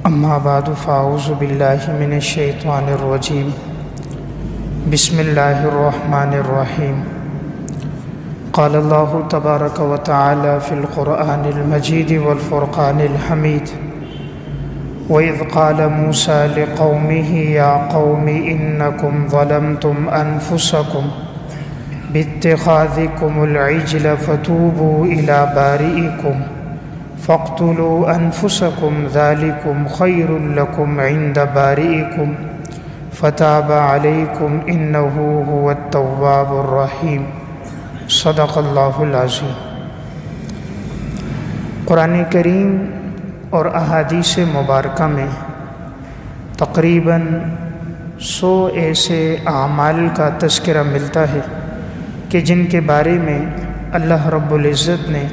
اما بعد فاعوذ باللہ من الشیطان الرجیم بسم اللہ الرحمن الرحیم قال اللہ تبارک و تعالی فی القرآن المجید والفرقان الحمید وَإِذْ قَالَ مُوسَى لِقَوْمِهِ يَا قَوْمِ إِنَّكُمْ ظَلَمْتُمْ أَنفُسَكُمْ بِاتِّخَاذِكُمُ الْعِجْلَ فَتُوبُوا إِلَى بَارِئِكُمْ فَاقْتُلُوا أَنفُسَكُمْ ذَلِكُمْ خَيْرٌ لَكُمْ عِنْدَ بَارِئِكُمْ فَتَابَ عَلَيْكُمْ إِنَّهُ هُوَ التَّوَّابُ الرَّحِيمُ صدق اللہ العظیم۔ قرآن کریم اور احادیث مبارکہ میں تقریباً 100 ایسے اعمال کا تذکرہ ملتا ہے کہ جن کے بارے میں اللہ رب العزت نے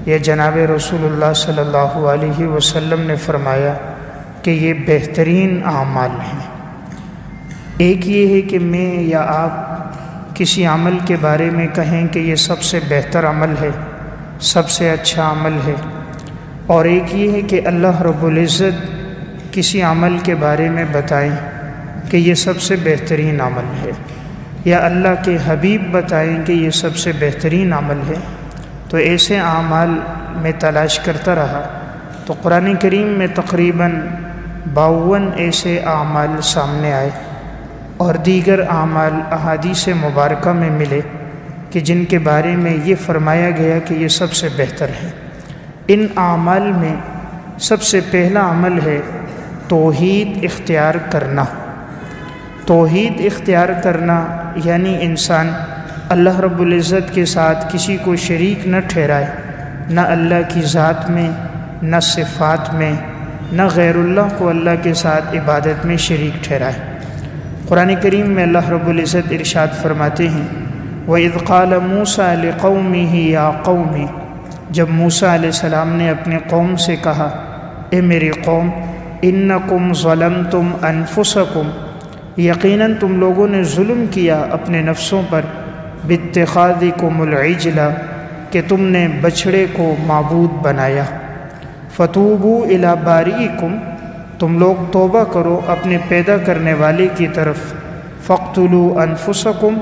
یا جناب رسول اللہ صلی اللہ علیہ وسلم نے فرمایا کہ یہ بہترین اعمال ہیں۔ ایک یہ ہے کہ میں یا آپ کسی عمل کے بارے میں کہیں کہ یہ سب سے بہتر عمل ہے، سب سے اچھا عمل ہے، اور ایک یہ ہے کہ اللہ رب العزت کسی عمل کے بارے میں بتائیں کہ یہ سب سے بہترین عمل ہے، یا اللہ کے حبیب بتائیں کہ یہ سب سے بہترین عمل ہے۔ تو ایسے اعمال میں تلاش کرتا رہا تو قرآن کریم میں تقریباً 52 ایسے اعمال سامنے آئے، اور دیگر اعمال احادیث مبارکہ میں ملے کہ جن کے بارے میں یہ فرمایا گیا کہ یہ سب سے بہتر ہے۔ ان اعمال میں سب سے پہلا عمل ہے توحید اختیار کرنا۔ توحید اختیار کرنا یعنی انسان اللہ رب العزت کے ساتھ کسی کو شریک نہ ٹھہرائے، نہ اللہ کی ذات میں، نہ صفات میں، نہ غیر اللہ کو اللہ کے ساتھ عبادت میں شریک ٹھہرائے۔ قرآن کریم میں اللہ رب العزت ارشاد فرماتے ہیں وَإِذْ قَالَ مُوسَى لِقَوْمِهِ يَا قَوْمِ، جب موسیٰ علیہ السلام نے اپنے قوم سے کہا اے میری قوم، اِنَّكُمْ ظَلَمْتُمْ أَنفُسَكُمْ، یقیناً تم لوگوں نے ظلم کیا اپنے نفسوں پر، بِاتِّخَاذِكُمُ الْعِجْلَ، کہ تم نے بچھڑے کو معبود بنایا، فَتُوبُوا إِلَى بَارِئِكُمْ، تم لوگ توبہ کرو اپنے پیدا کرنے والے کی طرف، فَاقْتُلُوا أَنفُسَكُمْ،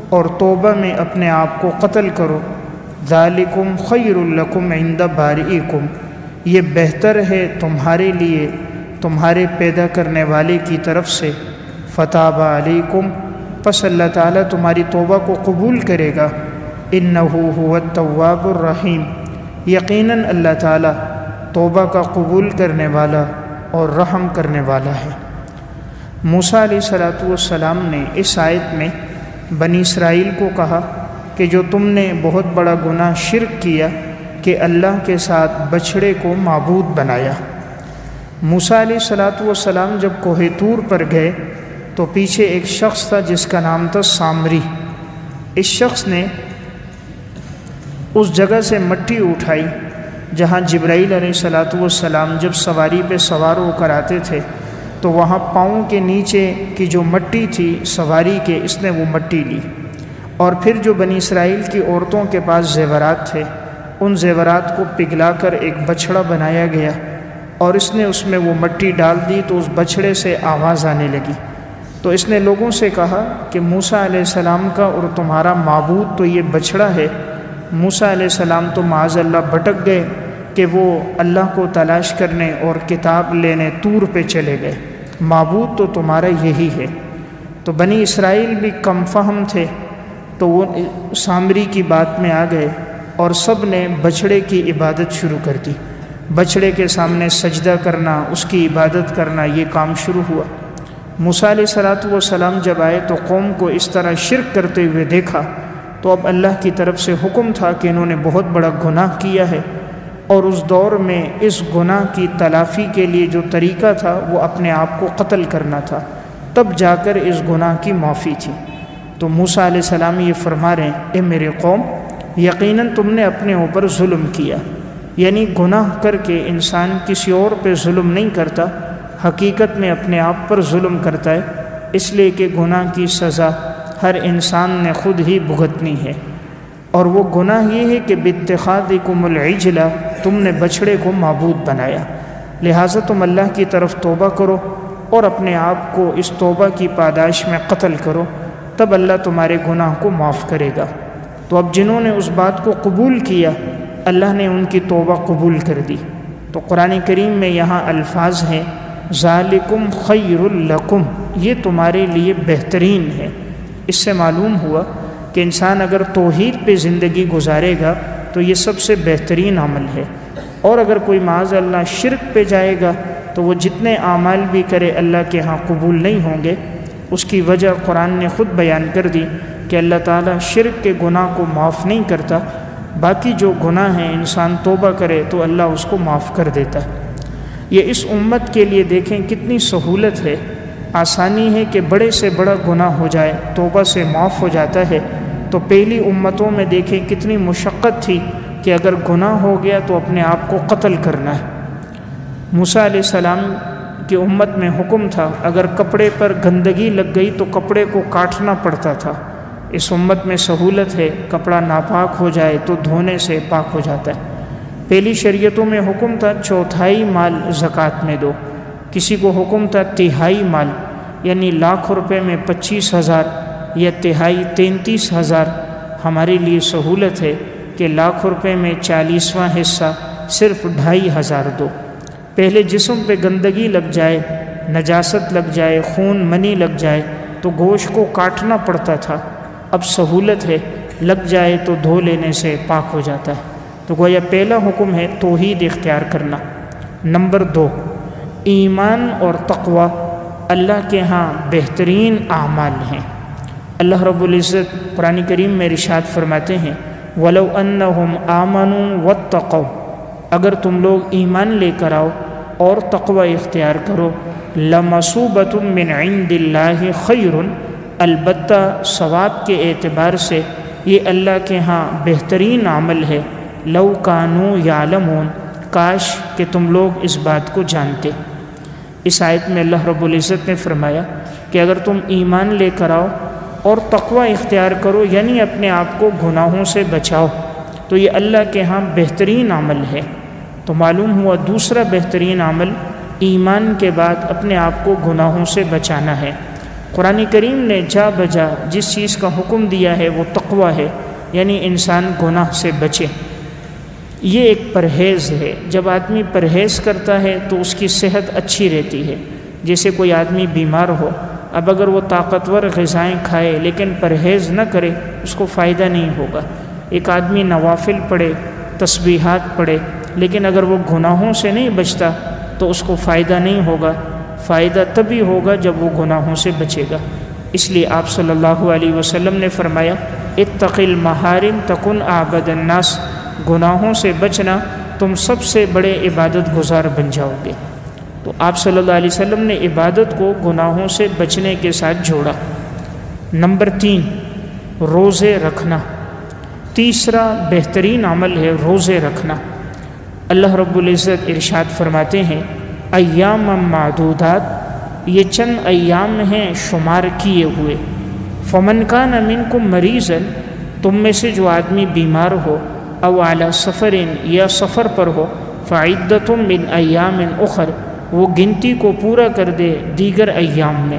اور توبہ میں اپنے آپ کو قتل کرو، ذَلِكُمْ خَيْرٌ لَكُمْ عِنْدَ بَارِئِكُمْ، یہ بہتر ہے تمہارے لیے تمہارے پیدا کرنے والے کی طرف سے، فَتَابَ عَلَيْكُمْ، پس اللہ تعالیٰ تمہاری توبہ کو قبول کرے گا، إِنَّهُ هُوَ التَّوَّابُ الرَّحِيمُ، یقیناً اللہ تعالیٰ توبہ کا قبول کرنے والا اور رحم کرنے والا ہے۔ موسیٰ علیہ السلام نے اس آیت میں بنی اسرائیل کو کہا کہ جو تم نے بہت بڑا گناہ شرک کیا کہ اللہ کے ساتھ بچھڑے کو معبود بنایا۔ موسیٰ علیہ السلام جب کوہ طور پر گئے تو پیچھے ایک شخص تھا جس کا نام تھا سامری۔ اس شخص نے اس جگہ سے مٹی اٹھائی جہاں جبرائیل علیہ السلام جب سواری پہ سوار ہو کر آتے تھے تو وہاں پاؤں کے نیچے کی جو مٹی تھی سواری کے، اس نے وہ مٹی لی، اور پھر جو بنی اسرائیل کی عورتوں کے پاس زیورات تھے ان زیورات کو پگھلا کر ایک بچھڑا بنایا گیا، اور اس نے اس میں وہ مٹی ڈال دی تو اس بچھڑے سے آواز آنے لگی۔ تو اس نے لوگوں سے کہا کہ موسیٰ علیہ السلام کا اور تمہارا معبود تو یہ بچھڑا ہے۔ موسیٰ علیہ السلام تو معاذ اللہ بھٹک گئے کہ وہ اللہ کو تلاش کرنے اور کتاب لینے طور پہ چلے گئے، معبود تو تمہارا یہی ہے۔ تو بنی اسرائیل بھی کم فہم تھے تو وہ سامری کی بات میں آ گئے اور سب نے بچھڑے کی عبادت شروع کر دی۔ بچھڑے کے سامنے سجدہ کرنا، اس کی عبادت کرنا، یہ کام شروع ہوا۔ موسیٰ علیہ السلام جب آئے تو قوم کو اس طرح شرک کرتے ہوئے دیکھا تو اب اللہ کی طرف سے حکم تھا کہ انہوں نے بہت بڑا گناہ کیا ہے، اور اس دور میں اس گناہ کی تلافی کے لیے جو طریقہ تھا وہ اپنے آپ کو قتل کرنا تھا، تب جا کر اس گناہ کی معافی تھی۔ تو موسیٰ علیہ السلام یہ فرما رہے ہیں اے میرے قوم، یقیناً تم نے اپنے اوپر ظلم کیا، یعنی گناہ کر کے انسان کسی اور پہ ظلم نہیں کرتا، حقیقت میں اپنے آپ پر ظلم کرتا ہے، اس لیے کہ گناہ کی سزا ہر انسان نے خود ہی بھگتنی ہے۔ اور وہ گناہ یہ ہے کہ باتخاذکم العجل، تم نے بچھڑے کو معبود بنایا۔ لہٰذا تم اللہ کی طرف توبہ کرو اور اپنے آپ کو اس توبہ کی پاداش میں قتل کرو، تب اللہ تمہارے گناہ کو معاف کرے گا۔ تو اب جنہوں نے اس بات کو قبول کیا، اللہ نے ان کی توبہ قبول کر دی۔ تو قرآن کریم میں یہاں الفاظ ہیں ذالکم خیر لکم، یہ تمہارے لیے بہترین ہے۔ اس سے معلوم ہوا کہ انسان اگر توحید پہ زندگی گزارے گا تو یہ سب سے بہترین عمل ہے، اور اگر کوئی معاذ اللہ شرک پہ جائے گا تو وہ جتنے اعمال بھی کرے اللہ کے ہاں قبول نہیں ہوں گے۔ اس کی وجہ قرآن نے خود بیان کر دی کہ اللہ تعالیٰ شرک کے گناہ کو معاف نہیں کرتا، باقی جو گناہ ہیں انسان توبہ کرے تو اللہ اس کو معاف کر دیتا ہے۔ یہ اس امت کے لیے دیکھیں کتنی سہولت ہے، آسانی ہے کہ بڑے سے بڑا گناہ ہو جائے توبہ سے معاف ہو جاتا ہے۔ تو پہلی امتوں میں دیکھیں کتنی مشقت تھی کہ اگر گناہ ہو گیا تو اپنے آپ کو قتل کرنا ہے۔ موسیٰ علیہ السلام کی امت میں حکم تھا اگر کپڑے پر گندگی لگ گئی تو کپڑے کو کاٹنا پڑتا تھا۔ اس امت میں سہولت ہے، کپڑا ناپاک ہو جائے تو دھونے سے پاک ہو جاتا ہے۔ پہلی شریعتوں میں حکم تھا چوتھائی مال زکوٰۃ میں دو، کسی کو حکم تھا تہائی مال، یعنی لاکھ روپے میں 25,000 یا تہائی 33,000۔ ہمارے لیے سہولت ہے کہ لاکھ روپے میں 40واں حصہ صرف 2,500 دو۔ پہلے جسم پہ گندگی لگ جائے، نجاست لگ جائے، خون منی لگ جائے تو گوشت کو کاٹنا پڑتا تھا، اب سہولت ہے لگ جائے تو دھو لینے سے پاک ہو جاتا ہے۔ تو گویا پہلا حکم ہے توحید اختیار کرنا۔ نمبر 2، ایمان اور تقوی اللہ کے ہاں بہترین اعمال ہیں۔ اللہ رب العزت قرآن کریم میں ارشاد فرماتے ہیں وَلَوْ أَنَّهُمْ آمَنُوا وَاتَّقَوْا، اگر تم لوگ ایمان لے کر آؤ اور تقوی اختیار کرو، لَمَصُوبَةٌ مِّنْ عِنْدِ اللَّهِ خَيْرٌ، البتہ ثواب کے اعتبار سے یہ اللہ کے ہاں بہترین عمل ہے۔ لَوْ كَانُوا يَعْلَمُونَ، کاش کہ تم لوگ اس بات کو جانتے۔ اس آیت میں اللہ رب العزت نے فرمایا کہ اگر تم ایمان لے کر آؤ اور تقوی اختیار کرو، یعنی اپنے آپ کو گناہوں سے بچاؤ، تو یہ اللہ کے ہاں بہترین عمل ہے۔ تو معلوم ہوا دوسرا بہترین عمل ایمان کے بعد اپنے آپ کو گناہوں سے بچانا ہے۔ قرآن کریم نے جا بجا جس چیز کا حکم دیا ہے وہ تقوی ہے، یعنی انسان گناہ سے بچے۔ یہ ایک پرہیز ہے، جب آدمی پرہیز کرتا ہے تو اس کی صحت اچھی رہتی ہے۔ جیسے کوئی آدمی بیمار ہو، اب اگر وہ طاقتور غذائیں کھائے لیکن پرہیز نہ کرے اس کو فائدہ نہیں ہوگا۔ ایک آدمی نوافل پڑھے، تسبیحات پڑھے، لیکن اگر وہ گناہوں سے نہیں بچتا تو اس کو فائدہ نہیں ہوگا۔ فائدہ تبھی ہوگا جب وہ گناہوں سے بچے گا۔ اس لیے آپ صلی اللہ علیہ وسلم نے فرمایا اتق المحارم تکن اعبد الناس، گناہوں سے بچنا تم سب سے بڑے عبادت گزار بن جاؤ گے۔ تو آپ صلی اللہ علیہ وسلم نے عبادت کو گناہوں سے بچنے کے ساتھ جوڑا۔ نمبر 3، روزے رکھنا۔ تیسرا بہترین عمل ہے روزے رکھنا۔ اللہ رب العزت ارشاد فرماتے ہیں ایام معدودات، یہ چند ایام ہیں شمار کیے ہوئے۔ فمن کان منکم مریضا، تم میں سے جو آدمی بیمار ہو، او علی سفر، یا سفر پر ہو، فعدۃ من ایام اخر، وہ گنتی کو پورا کر دے دیگر ایام میں۔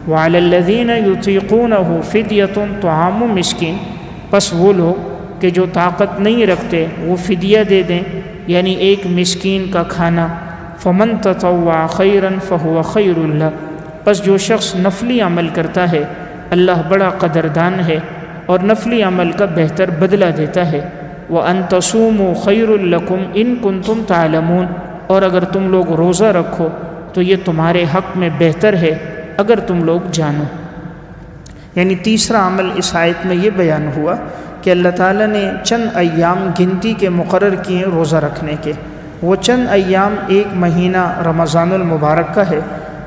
وعلی الذین یطیقونہ فدیۃ طعام مسکین، پس وہ لوگ کہ جو طاقت نہیں رکھتے وہ فدیہ دے دیں، یعنی ایک مسکین کا کھانا۔ فمن تطوع خیرا فہو خیر اللہ، پس جو شخص نفلی عمل کرتا ہے اللہ بڑا قدردان ہے اور نفلی عمل کا بہتر بدلہ دیتا ہے۔ وَأَن تَصُومُوا خَيْرٌ لَكُمْ إِن كُنتُمْ تَعْلَمُونَ، اور اگر تم لوگ روزہ رکھو تو یہ تمہارے حق میں بہتر ہے اگر تم لوگ جانو۔ یعنی تیسرا عمل اس آیت میں یہ بیان ہوا کہ اللہ تعالیٰ نے چند ایام گنتی کے مقرر کیے روزہ رکھنے کے۔ وہ چند ایام ایک مہینہ رمضان المبارک کا ہے۔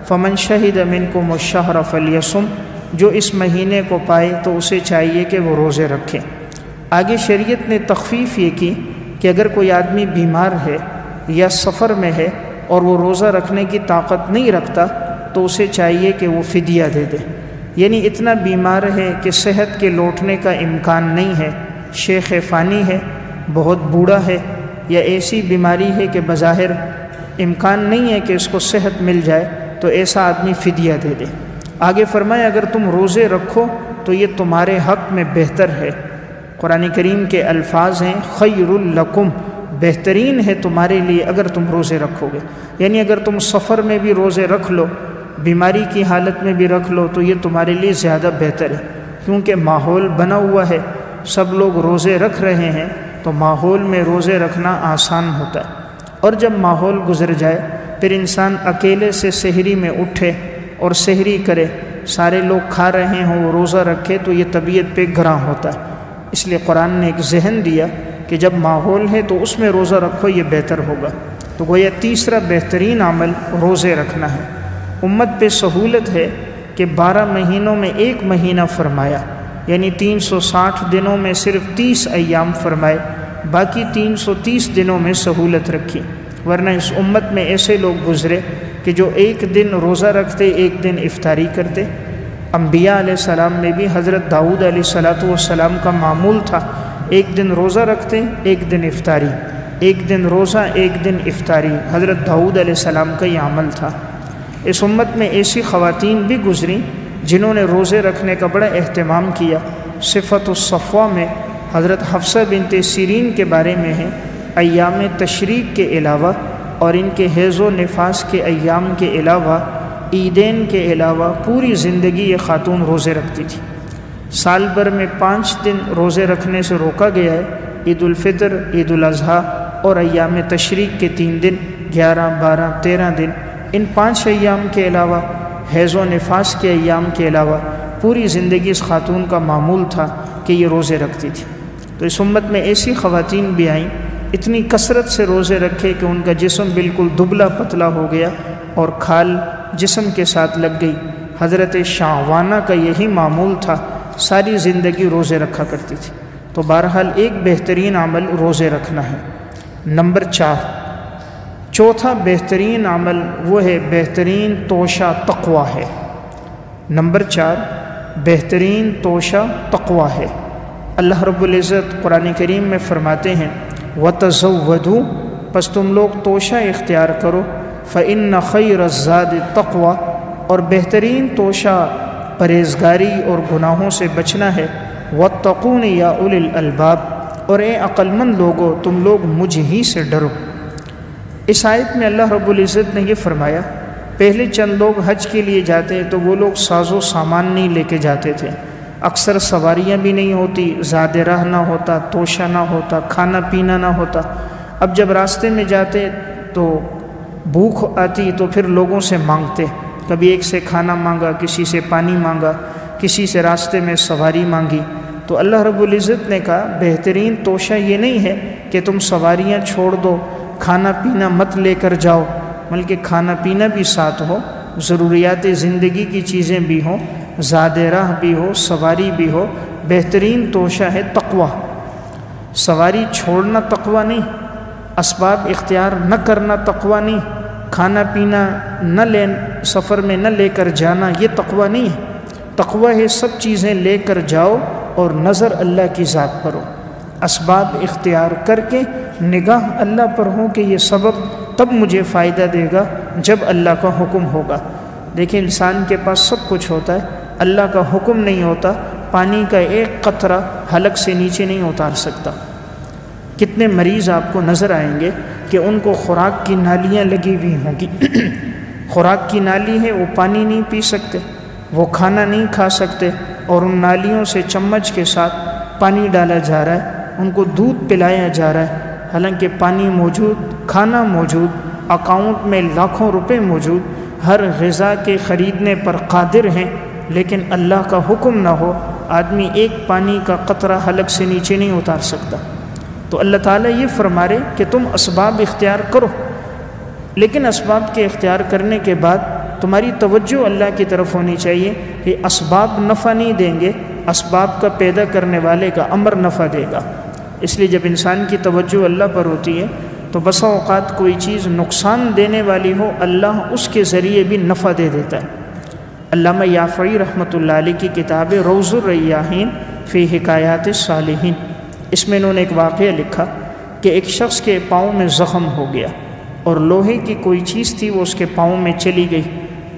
فمن شہد منکم الشہر فلیصم، جو اس مہینے کو پائے تو اسے چاہیے کہ وہ روزے رکھے۔ آگے شریعت نے تخفیف یہ کی کہ اگر کوئی آدمی بیمار ہے یا سفر میں ہے اور وہ روزہ رکھنے کی طاقت نہیں رکھتا تو اسے چاہیے کہ وہ فدیہ دے دے۔ یعنی اتنا بیمار ہے کہ صحت کے لوٹنے کا امکان نہیں ہے، شیخ فانی ہے، بہت بوڑھا ہے، یا ایسی بیماری ہے کہ بظاہر امکان نہیں ہے کہ اس کو صحت مل جائے تو ایسا آدمی فدیہ دے دے۔ آگے فرمایا اگر تم روزے رکھو تو یہ تمہارے حق میں بہتر ہے۔ قرآن کریم کے الفاظ ہیں خیر لکم، بہترین ہے تمہارے لیے اگر تم روزے رکھو گے، یعنی اگر تم سفر میں بھی روزے رکھ لو، بیماری کی حالت میں بھی رکھ لو تو یہ تمہارے لیے زیادہ بہتر ہے، کیونکہ ماحول بنا ہوا ہے، سب لوگ روزے رکھ رہے ہیں تو ماحول میں روزے رکھنا آسان ہوتا ہے۔ اور جب ماحول گزر جائے پھر انسان اکیلے سے سحری میں اٹھے اور سحری کرے، سارے لوگ کھا رہے ہوں وہ روزہ رکھے تو یہ طبیعت پہ گراں ہوتا ہے۔ اس لیے قرآن نے ایک ذہن دیا کہ جب ماحول ہے تو اس میں روزہ رکھو، یہ بہتر ہوگا۔ تو گویا تیسرا بہترین عمل روزے رکھنا ہے۔ امت پہ سہولت ہے کہ 12 مہینوں میں ایک مہینہ فرمایا، یعنی 360 دنوں میں صرف 30 ایام فرمائے، باقی 330 دنوں میں سہولت رکھی، ورنہ اس امت میں ایسے لوگ گزرے کہ جو ایک دن روزہ رکھتے ایک دن افطاری کرتے۔ انبیاء علیہ السلام میں بھی حضرت داؤد علیہ السلام کا معمول تھا، ایک دن روزہ رکھتے ایک دن افطاری، ایک دن روزہ ایک دن افطاری، حضرت داؤد علیہ السلام کا یہ عمل تھا۔ اس امت میں ایسی خواتین بھی گزریں جنہوں نے روزے رکھنے کا بڑا اہتمام کیا۔ صفت الصفوہ میں حضرت حفصہ بنت سیرین کے بارے میں ہے، ایام تشریق کے علاوہ اور ان کے حیض و نفاس کے ایام کے علاوہ، عیدین کے علاوہ پوری زندگی یہ خاتون روزے رکھتی تھی۔ سال بھر میں 5 دن روزے رکھنے سے روکا گیا ہے، عید الفطر، عید الاضحیٰ اور ایام تشریق کے 3 دن، 11، 12، 13 دن۔ ان 5 ایام کے علاوہ، حیض و نفاس کے ایام کے علاوہ پوری زندگی اس خاتون کا معمول تھا کہ یہ روزے رکھتی تھی۔ تو اس امت میں ایسی خواتین بھی آئیں، اتنی کثرت سے روزے رکھے کہ ان کا جسم بالکل دبلا پتلا ہو گیا اور کھال جسم کے ساتھ لگ گئی۔ حضرت شعوانہ کا یہی معمول تھا، ساری زندگی روزے رکھا کرتی تھی۔ تو بہرحال ایک بہترین عمل روزے رکھنا ہے۔ نمبر 4، چوتھا بہترین عمل وہ ہے بہترین توشہ تقویٰ ہے۔ نمبر 4، بہترین توشہ تقویٰ ہے۔ اللہ رب العزت قرآن کریم میں فرماتے ہیں وَتَزَوَّدُوا، پس تم لوگ توشہ اختیار کرو، فَإِنَّ خَيْرَ الزَّادِ التَّقْوَىٰ، اور بہترین توشہ پرہیزگاری اور گناہوں سے بچنا ہے۔ وَاتَّقُونِ يَا أُولِي الْأَلْبَابِ، اور اے عقل مند لوگو تم لوگ مجھ ہی سے ڈرو۔ اس آیت میں اللہ رب العزت نے یہ فرمایا، پہلے چند لوگ حج کے لیے جاتے تو وہ لوگ ساز و سامان نہیں لے کے جاتے تھے، اکثر سواریاں بھی نہیں ہوتی، زاد راہ نہ ہوتا، توشہ نہ ہوتا، کھانا پینا نہ ہوتا۔ اب جب راستے میں جاتے تو بھوک آتی تو پھر لوگوں سے مانگتے، کبھی ایک سے کھانا مانگا، کسی سے پانی مانگا، کسی سے راستے میں سواری مانگی۔ تو اللہ رب العزت نے کہا بہترین توشہ یہ نہیں ہے کہ تم سواریاں چھوڑ دو، کھانا پینا مت لے کر جاؤ، بلکہ کھانا پینا بھی ساتھ ہو، ضروریات زندگی کی چیزیں بھی ہوں، زاد راہ بھی ہو، سواری بھی ہو۔ بہترین توشہ ہے تقویٰ۔ سواری چھوڑنا تقویٰ نہیں، اسباب اختیار نہ کرنا تقویٰ نہیں، کھانا پینا نہ سفر میں نہ لے کر جانا یہ تقویٰ نہیں ہے۔ تقویٰ ہے سب چیزیں لے کر جاؤ اور نظر اللہ کی ذات پر ہو، اسباب اختیار کر کے نگاہ اللہ پر ہو کہ یہ سبب تب مجھے فائدہ دے گا جب اللہ کا حکم ہوگا۔ دیکھیں انسان کے پاس سب کچھ ہوتا ہے، اللہ کا حکم نہیں ہوتا، پانی کا ایک قطرہ حلق سے نیچے نہیں اتار سکتا۔ کتنے مریض آپ کو نظر آئیں گے کہ ان کو خوراک کی نالیاں لگی ہوئی ہوں گی، خوراک کی نالی ہے، وہ پانی نہیں پی سکتے، وہ کھانا نہیں کھا سکتے، اور ان نالیوں سے چمچ کے ساتھ پانی ڈالا جا رہا ہے، ان کو دودھ پلایا جا رہا ہے، حالانکہ پانی موجود، کھانا موجود، اکاؤنٹ میں لاکھوں روپے موجود، ہر غذا کے خریدنے پر قادر ہیں، لیکن اللہ کا حکم نہ ہو آدمی ایک پانی کا قطرہ حلق سے نیچے نہیں اتار سکتا۔ تو اللہ تعالیٰ یہ فرما رہے کہ تم اسباب اختیار کرو، لیکن اسباب کے اختیار کرنے کے بعد تمہاری توجہ اللہ کی طرف ہونی چاہیے کہ اسباب نفع نہیں دیں گے، اسباب کا پیدا کرنے والے کا امر نفع دے گا۔ اس لیے جب انسان کی توجہ اللہ پر ہوتی ہے تو بسا اوقات کوئی چیز نقصان دینے والی ہو، اللہ اس کے ذریعے بھی نفع دے دیتا ہے۔ علامہ یافعی رحمۃ اللہ علیہ کی کتاب روض الریاحین فی حکایات الصالحین، اس میں انہوں نے ایک واقعہ لکھا کہ ایک شخص کے پاؤں میں زخم ہو گیا اور لوہے کی کوئی چیز تھی وہ اس کے پاؤں میں چلی گئی،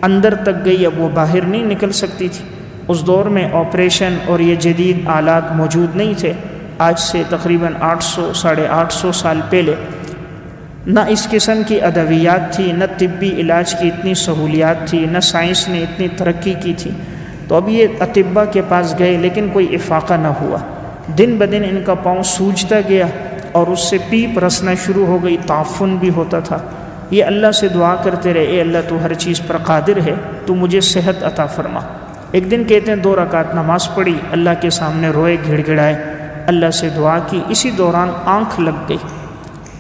اندر تک گئی، اب وہ باہر نہیں نکل سکتی تھی۔ اس دور میں آپریشن اور یہ جدید آلات موجود نہیں تھے، آج سے تقریباً 800-850 سال پہلے نہ اس قسم کی ادویات تھی، نہ طبی علاج کی اتنی سہولیات تھی، نہ سائنس نے اتنی ترقی کی تھی۔ تو اب یہ اطباء کے پاس گئے لیکن کوئی افاقہ نہ ہوا، دن بدن ان کا پاؤں سوجتا گیا اور اس سے پیپ رسنا شروع ہو گئی، تعفن بھی ہوتا تھا۔ یہ اللہ سے دعا کرتے رہے، اے اللہ تو ہر چیز پر قادر ہے، تو مجھے صحت عطا فرما۔ ایک دن کہتے ہیں 2 رکعت نماز پڑھی، اللہ کے سامنے روئے، گھڑ گھڑائے، اللہ سے دعا کی، اسی دوران آنکھ لگ گئی۔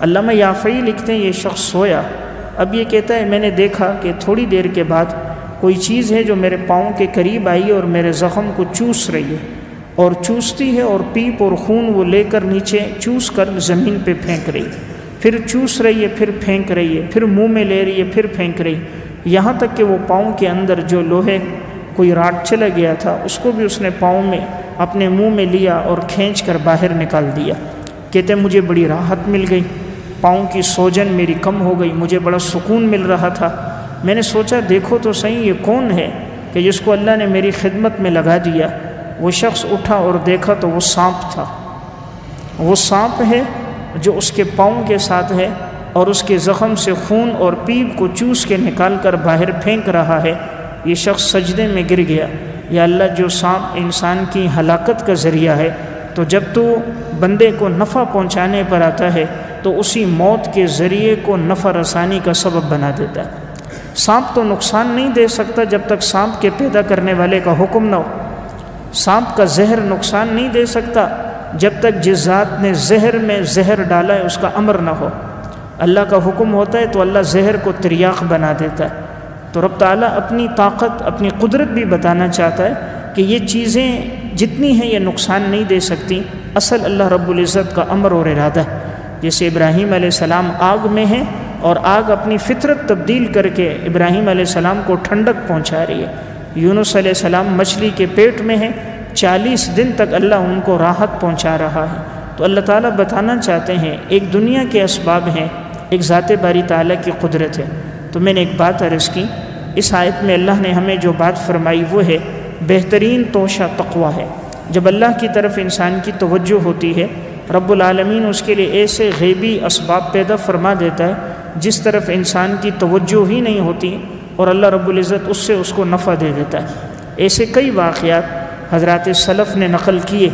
علامہ یافعی لکھتے ہیں یہ شخص سویا، اب یہ کہتا ہے میں نے دیکھا کہ تھوڑی دیر کے بعد کوئی چیز ہے جو میرے پاؤں کے قریب آئی اور میرے زخم کو چوس رہی ہے، اور چوستی ہے اور پیپ اور خون وہ لے کر نیچے چوس کر زمین پہ پھینک رہی ہے، پھر چوس رہی ہے، پھر پھینک رہی ہے، پھر منہ میں لے رہی ہے، پھر پھینک رہی ہے، یہاں تک کہ وہ پاؤں کے اندر جو لوہے کوئی راٹ چلا گیا تھا اس کو بھی اس نے پاؤں میں اپنے منہ میں لیا اور کھینچ کر باہر نکال دیا۔ کہتے ہیں مجھے بڑی راحت مل گئی، پاؤں کی سوجن میری کم ہو گئی، مجھے بڑا سکون مل رہا تھا۔ میں نے سوچا دیکھو تو صحیح یہ کون ہے کہ جس کو اللہ نے میری خدمت میں لگا دیا۔ وہ شخص اٹھا اور دیکھا تو وہ سانپ تھا، وہ سانپ ہے جو اس کے پاؤں کے ساتھ ہے اور اس کے زخم سے خون اور پیپ کو چوس کے نکال کر باہر پھینک رہا ہے۔ یہ شخص سجدے میں گر گیا، یا اللہ جو سانپ انسان کی ہلاکت کا ذریعہ ہے، تو جب تو بندے کو نفع پہنچانے پر آتا ہے تو اسی موت کے ذریعے کو نفع رسانی کا سبب بنا دیتا ہے۔ سانپ تو نقصان نہیں دے سکتا جب تک سانپ کے پیدا کرنے والے کا حکم نہ ہو، سانپ کا زہر نقصان نہیں دے سکتا جب تک جس ذات نے زہر میں زہر ڈالا ہے اس کا امر نہ ہو۔ اللہ کا حکم ہوتا ہے تو اللہ زہر کو تریاق بنا دیتا ہے۔ تو رب تعالیٰ اپنی طاقت، اپنی قدرت بھی بتانا چاہتا ہے کہ یہ چیزیں جتنی ہیں یہ نقصان نہیں دے سکتی، اصل اللہ رب العزت کا امر اور ارادہ ہے۔ جیسے ابراہیم علیہ السلام آگ میں ہیں اور آگ اپنی فطرت تبدیل کر کے ابراہیم علیہ السلام کو ٹھنڈک پہنچا رہی ہے۔ یونس علیہ السلام مچھلی کے پیٹ میں ہیں، 40 دن تک اللہ ان کو راحت پہنچا رہا ہے۔ تو اللہ تعالیٰ بتانا چاہتے ہیں ایک دنیا کے اسباب ہیں، ایک ذات باری تعالیٰ کی قدرت ہے۔ تو میں نے ایک بات عرض کی، اس آیت میں اللہ نے ہمیں جو بات فرمائی وہ ہے بہترین توشہ تقویٰ ہے۔ جب اللہ کی طرف انسان کی توجہ ہوتی ہے، رب العالمین اس کے لیے ایسے غیبی اسباب پیدا فرما دیتا ہے جس طرف انسان کی توجہ ہی نہیں ہوتی، اور اللہ رب العزت اس سے اس کو نفع دے دیتا ہے۔ ایسے کئی واقعات حضرات سلف نے نقل کیے،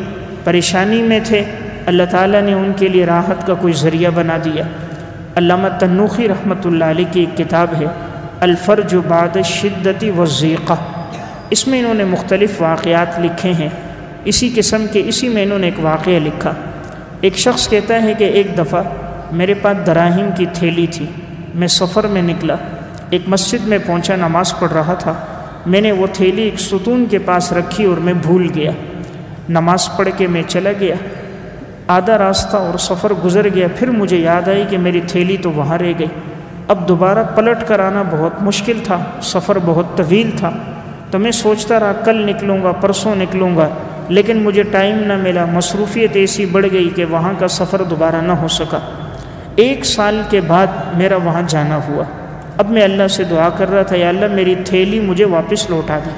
پریشانی میں تھے، اللہ تعالیٰ نے ان کے لیے راحت کا کوئی ذریعہ بنا دیا۔ علامہ تنوخی رحمۃ اللہ علیہ کی ایک کتاب ہے الفرج بعد الشدۃ والضیقہ، اس میں انہوں نے مختلف واقعات لکھے ہیں۔ اسی قسم کے اسی میں انہوں نے ایک واقعہ لکھا۔ ایک شخص کہتا ہے کہ ایک دفعہ میرے پاس دراہم کی تھیلی تھی، میں سفر میں نکلا، ایک مسجد میں پہنچا، نماز پڑھ رہا تھا، میں نے وہ تھیلی ایک ستون کے پاس رکھی اور میں بھول گیا۔ نماز پڑھ کے میں چلا گیا، آدھا راستہ اور سفر گزر گیا، پھر مجھے یاد آئی کہ میری تھیلی تو وہاں رہ گئی۔ اب دوبارہ پلٹ کر آنا بہت مشکل تھا، سفر بہت طویل تھا، تو میں سوچتا رہا کل نکلوں گا، پرسوں نکلوں گا، لیکن مجھے ٹائم نہ ملا، مصروفیت ایسی بڑھ گئی کہ وہاں کا سفر دوبارہ نہ ہو سکا۔ 1 سال کے بعد میرا وہاں جانا ہوا۔ اب میں اللہ سے دعا کر رہا تھا، یا اللہ میری تھیلی مجھے واپس لوٹا دے۔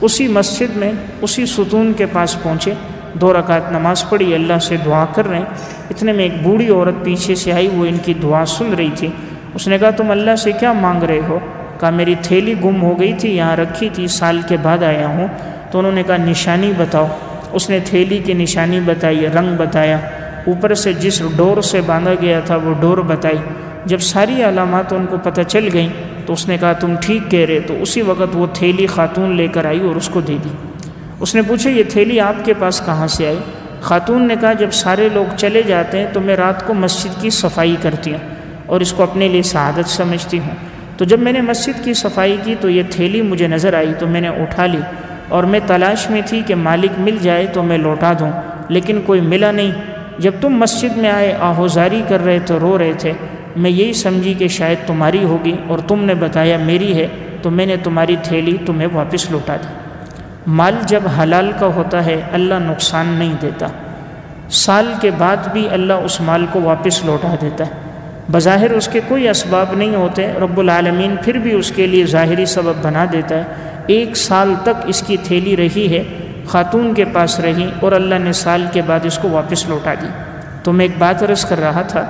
اسی مسجد میں اسی ستون کے پاس پہنچے، 2 رکعت نماز پڑھی، اللہ سے دعا کر رہے ہیں۔ اتنے میں ایک بوڑھی عورت پیچھے سے آئی، وہ ان کی دعا سن رہی تھی۔ اس نے کہا تم اللہ سے کیا مانگ رہے ہو؟ کہا میری تھیلی گم ہو گئی تھی، یہاں رکھی تھی، سال کے بعد آیا ہوں۔ تو انہوں نے کہا نشانی بتاؤ۔ اس نے تھیلی کی نشانی بتائی، رنگ بتایا، اوپر سے جس ڈور سے باندھا گیا تھا وہ ڈور بتائی۔ جب ساری علامات ان کو پتہ چل گئیں تو اس نے کہا تم ٹھیک کہہ رہے۔ تو اسی وقت وہ تھیلی خاتون لے کر آئی اور اس کو دے دی۔ اس نے پوچھا یہ تھیلی آپ کے پاس کہاں سے آئی؟ خاتون نے کہا جب سارے لوگ چلے جاتے ہیں تو میں رات کو مسجد کی صفائی کرتی ہوں اور اس کو اپنے لیے سعادت سمجھتی ہوں۔ تو جب میں نے مسجد کی صفائی کی تو یہ تھیلی مجھے نظر آئی تو میں نے اٹھا لی، اور میں تلاش میں تھی کہ مالک مل جائے تو میں لوٹا دوں، لیکن کوئی ملا نہیں۔ جب تم مسجد میں آئے، آہوزاری کر رہے تھے، رو رہے تھے، میں یہی سمجھی کہ شاید تمہاری ہوگی، اور تم نے بتایا میری ہے، تو میں نے تمہاری تھیلی تمہیں واپس لوٹا دی۔ مال جب حلال کا ہوتا ہے اللہ نقصان نہیں دیتا، سال کے بعد بھی اللہ اس مال کو واپس لوٹا دیتا ہے۔ بظاہر اس کے کوئی اسباب نہیں ہوتے، رب العالمین پھر بھی اس کے لیے ظاہری سبب بنا دیتا ہے۔ 1 سال تک اس کی تھیلی رہی ہے، خاتون کے پاس رہی، اور اللہ نے سال کے بعد اس کو واپس لوٹا دی۔ تو میں ایک بات عرض کر رہا تھا،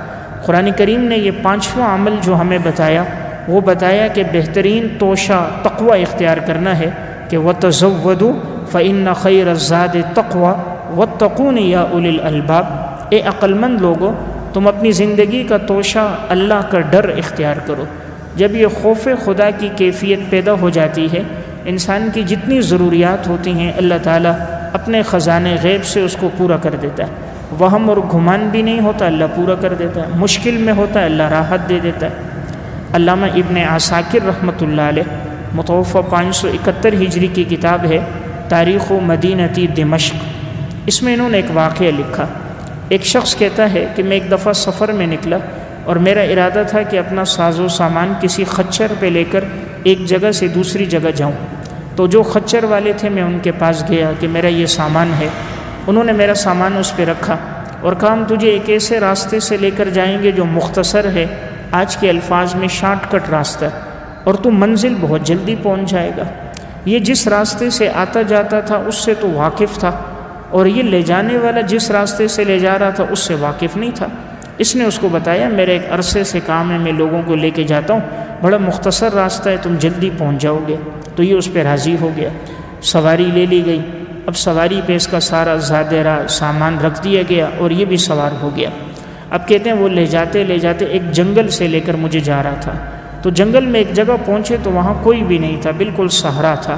قرآن کریم نے یہ 5واں عمل جو ہمیں بتایا، وہ بتایا کہ بہترین توشہ تقوی اختیار کرنا ہے کہ وَتَزَوَّدُوا فَإِنَّ خَيْرَ الزَّادِ التَّقْوَىٰ وَاتَّقُونِ يَا أُولِي الْأَلْبَابِ۔ اے عقل مند لوگو، تم اپنی زندگی کا توشہ اللہ کا ڈر اختیار کرو۔ جب یہ خوف خدا کی کیفیت پیدا ہو جاتی ہے، انسان کی جتنی ضروریات ہوتی ہیں اللہ تعالیٰ اپنے خزانے غیب سے اس کو پورا کر دیتا ہے۔ وہم اور گمان بھی نہیں ہوتا، اللہ پورا کر دیتا ہے۔ مشکل میں ہوتا ہے، اللہ راحت دے دیتا ہے۔ علامہ ابن عساکر رحمۃ اللہ علیہ، متوفہ 571 ہجری کی کتاب ہے تاریخ مدینتی دمشق، اس میں انہوں نے ایک واقعہ لکھا۔ ایک شخص کہتا ہے کہ میں ایک دفعہ سفر میں نکلا اور میرا ارادہ تھا کہ اپنا ساز و سامان کسی خچر پہ لے کر ایک جگہ سے دوسری جگہ جاؤں۔ تو جو خچر والے تھے میں ان کے پاس گیا کہ میرا یہ سامان ہے۔ انہوں نے میرا سامان اس پہ رکھا اور کہا ہم تجھے ایک ایسے راستے سے لے کر جائیں گے جو مختصر ہے، آج کے الفاظ میں شارٹ کٹ راستہ، اور تو منزل بہت جلدی پہنچ جائے گا۔ یہ جس راستے سے آتا جاتا تھا اس سے تو واقف تھا، اور یہ لے جانے والا جس راستے سے لے جا رہا تھا اس سے واقف نہیں تھا۔ اس نے اس کو بتایا میرا ایک عرصے سے کام ہے، میں لوگوں کو لے کے جاتا ہوں، بڑا مختصر راستہ ہے، تم جلدی پہنچ جاؤ گے۔ تو یہ اس پہ راضی ہو گیا، سواری لے لی گئی۔ اب سواری پہ اس کا سارا زادہ راہ سامان رکھ دیا گیا اور یہ بھی سوار ہو گیا۔ اب کہتے ہیں وہ لے جاتے ایک جنگل سے لے کر مجھے جا رہا تھا۔ تو جنگل میں ایک جگہ پہنچے تو وہاں کوئی بھی نہیں تھا، بالکل صحرا تھا۔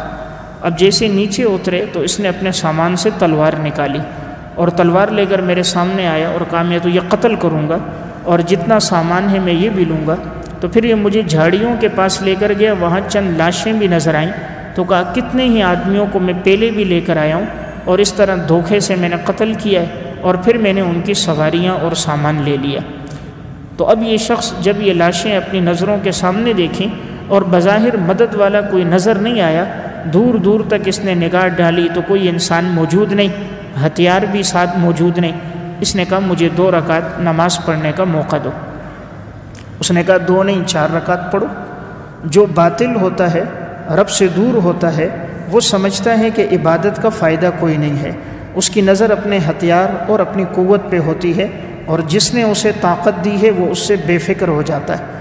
اب جیسے نیچے اترے تو اس نے اپنے سامان سے تلوار نکالی اور تلوار لے کر میرے سامنے آیا اور کہا میں تو یہ قتل کروں گا اور جتنا سامان ہے میں یہ بھی لوں گا۔ تو پھر یہ مجھے جھاڑیوں کے پاس لے کر گیا، وہاں چند لاشیں بھی نظر آئیں، تو کہا کتنے ہی آدمیوں کو میں پہلے بھی لے کر آیا ہوں اور اس طرح دھوکے سے میں نے قتل کیا ہے، اور پھر میں نے ان کی سواریاں اور سامان لے لیا۔ تو اب یہ شخص جب یہ لاشیں اپنی نظروں کے سامنے دیکھیں اور بظاہر مدد والا کوئی نظر نہیں آیا، دور دور تک اس نے نگاہ ڈالی تو کوئی انسان موجود نہیں، ہتھیار بھی ساتھ موجود نہیں۔ اس نے کہا مجھے 2 رکعت نماز پڑھنے کا موقع دو۔ اس نے کہا 2 نہیں 4 رکعت پڑھو۔ جو باطل ہوتا ہے، رب سے دور ہوتا ہے، وہ سمجھتا ہے کہ عبادت کا فائدہ کوئی نہیں ہے، اس کی نظر اپنے ہتھیار اور اپنی قوت پہ ہوتی ہے، اور جس نے اسے طاقت دی ہے وہ اس سے بے فکر ہو جاتا ہے۔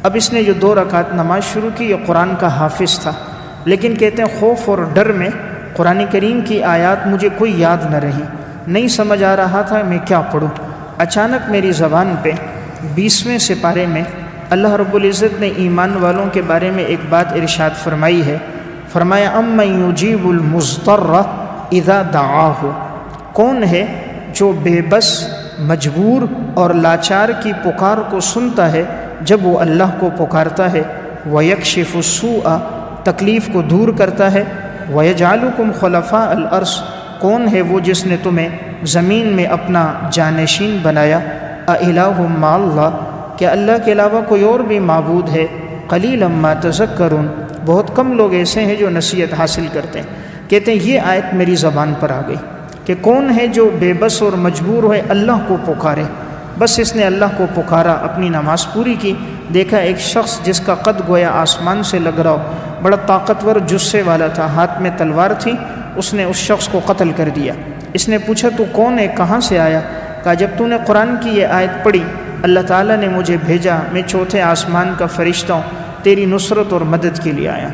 اب اس نے جو 2 رکعت نماز شروع کی، یہ قرآن کا حافظ تھا، لیکن کہتے ہیں خوف اور ڈر میں قرآن کریم کی آیات مجھے کوئی یاد نہ رہی، نہیں سمجھ آ رہا تھا میں کیا پڑھوں۔ اچانک میری زبان پہ 20ویں سپارے میں اللہ رب العزت نے ایمان والوں کے بارے میں ایک بات ارشاد فرمائی ہے۔ فرمایا امن یجیب المضطر اذا دعاہ، کون ہے جو بے بس، مجبور اور لاچار کی پکار کو سنتا ہے جب وہ اللہ کو پکارتا ہے، ویکشف السوء، تکلیف کو دور کرتا ہے، ویجعلکم خلفاء الارض، کون ہے وہ جس نے تمہیں زمین میں اپنا جانشین بنایا، االہ مع اللہ، کہ اللہ کے علاوہ کوئی اور بھی معبود ہے، قلیلا ما تذکرون، بہت کم لوگ ایسے ہیں جو نصیحت حاصل کرتے ہیں۔ کہتے ہیں یہ آیت میری زبان پر آ گئی کہ کون ہے جو بے بس اور مجبور ہے اللہ کو پکارے۔ بس اس نے اللہ کو پکارا، اپنی نماز پوری کی، دیکھا ایک شخص جس کا قد گویا آسمان سے لگ رہا ہو، بڑا طاقتور جثے والا تھا، ہاتھ میں تلوار تھی، اس نے اس شخص کو قتل کر دیا۔ اس نے پوچھا تو کون ہے، کہاں سے آیا؟ کہا جب تو نے قرآن کی یہ آیت پڑھی، اللہ تعالیٰ نے مجھے بھیجا، میں چوتھے آسمان کا فرشتہ ہوں، تیری نصرت اور مدد کے لیے آیا۔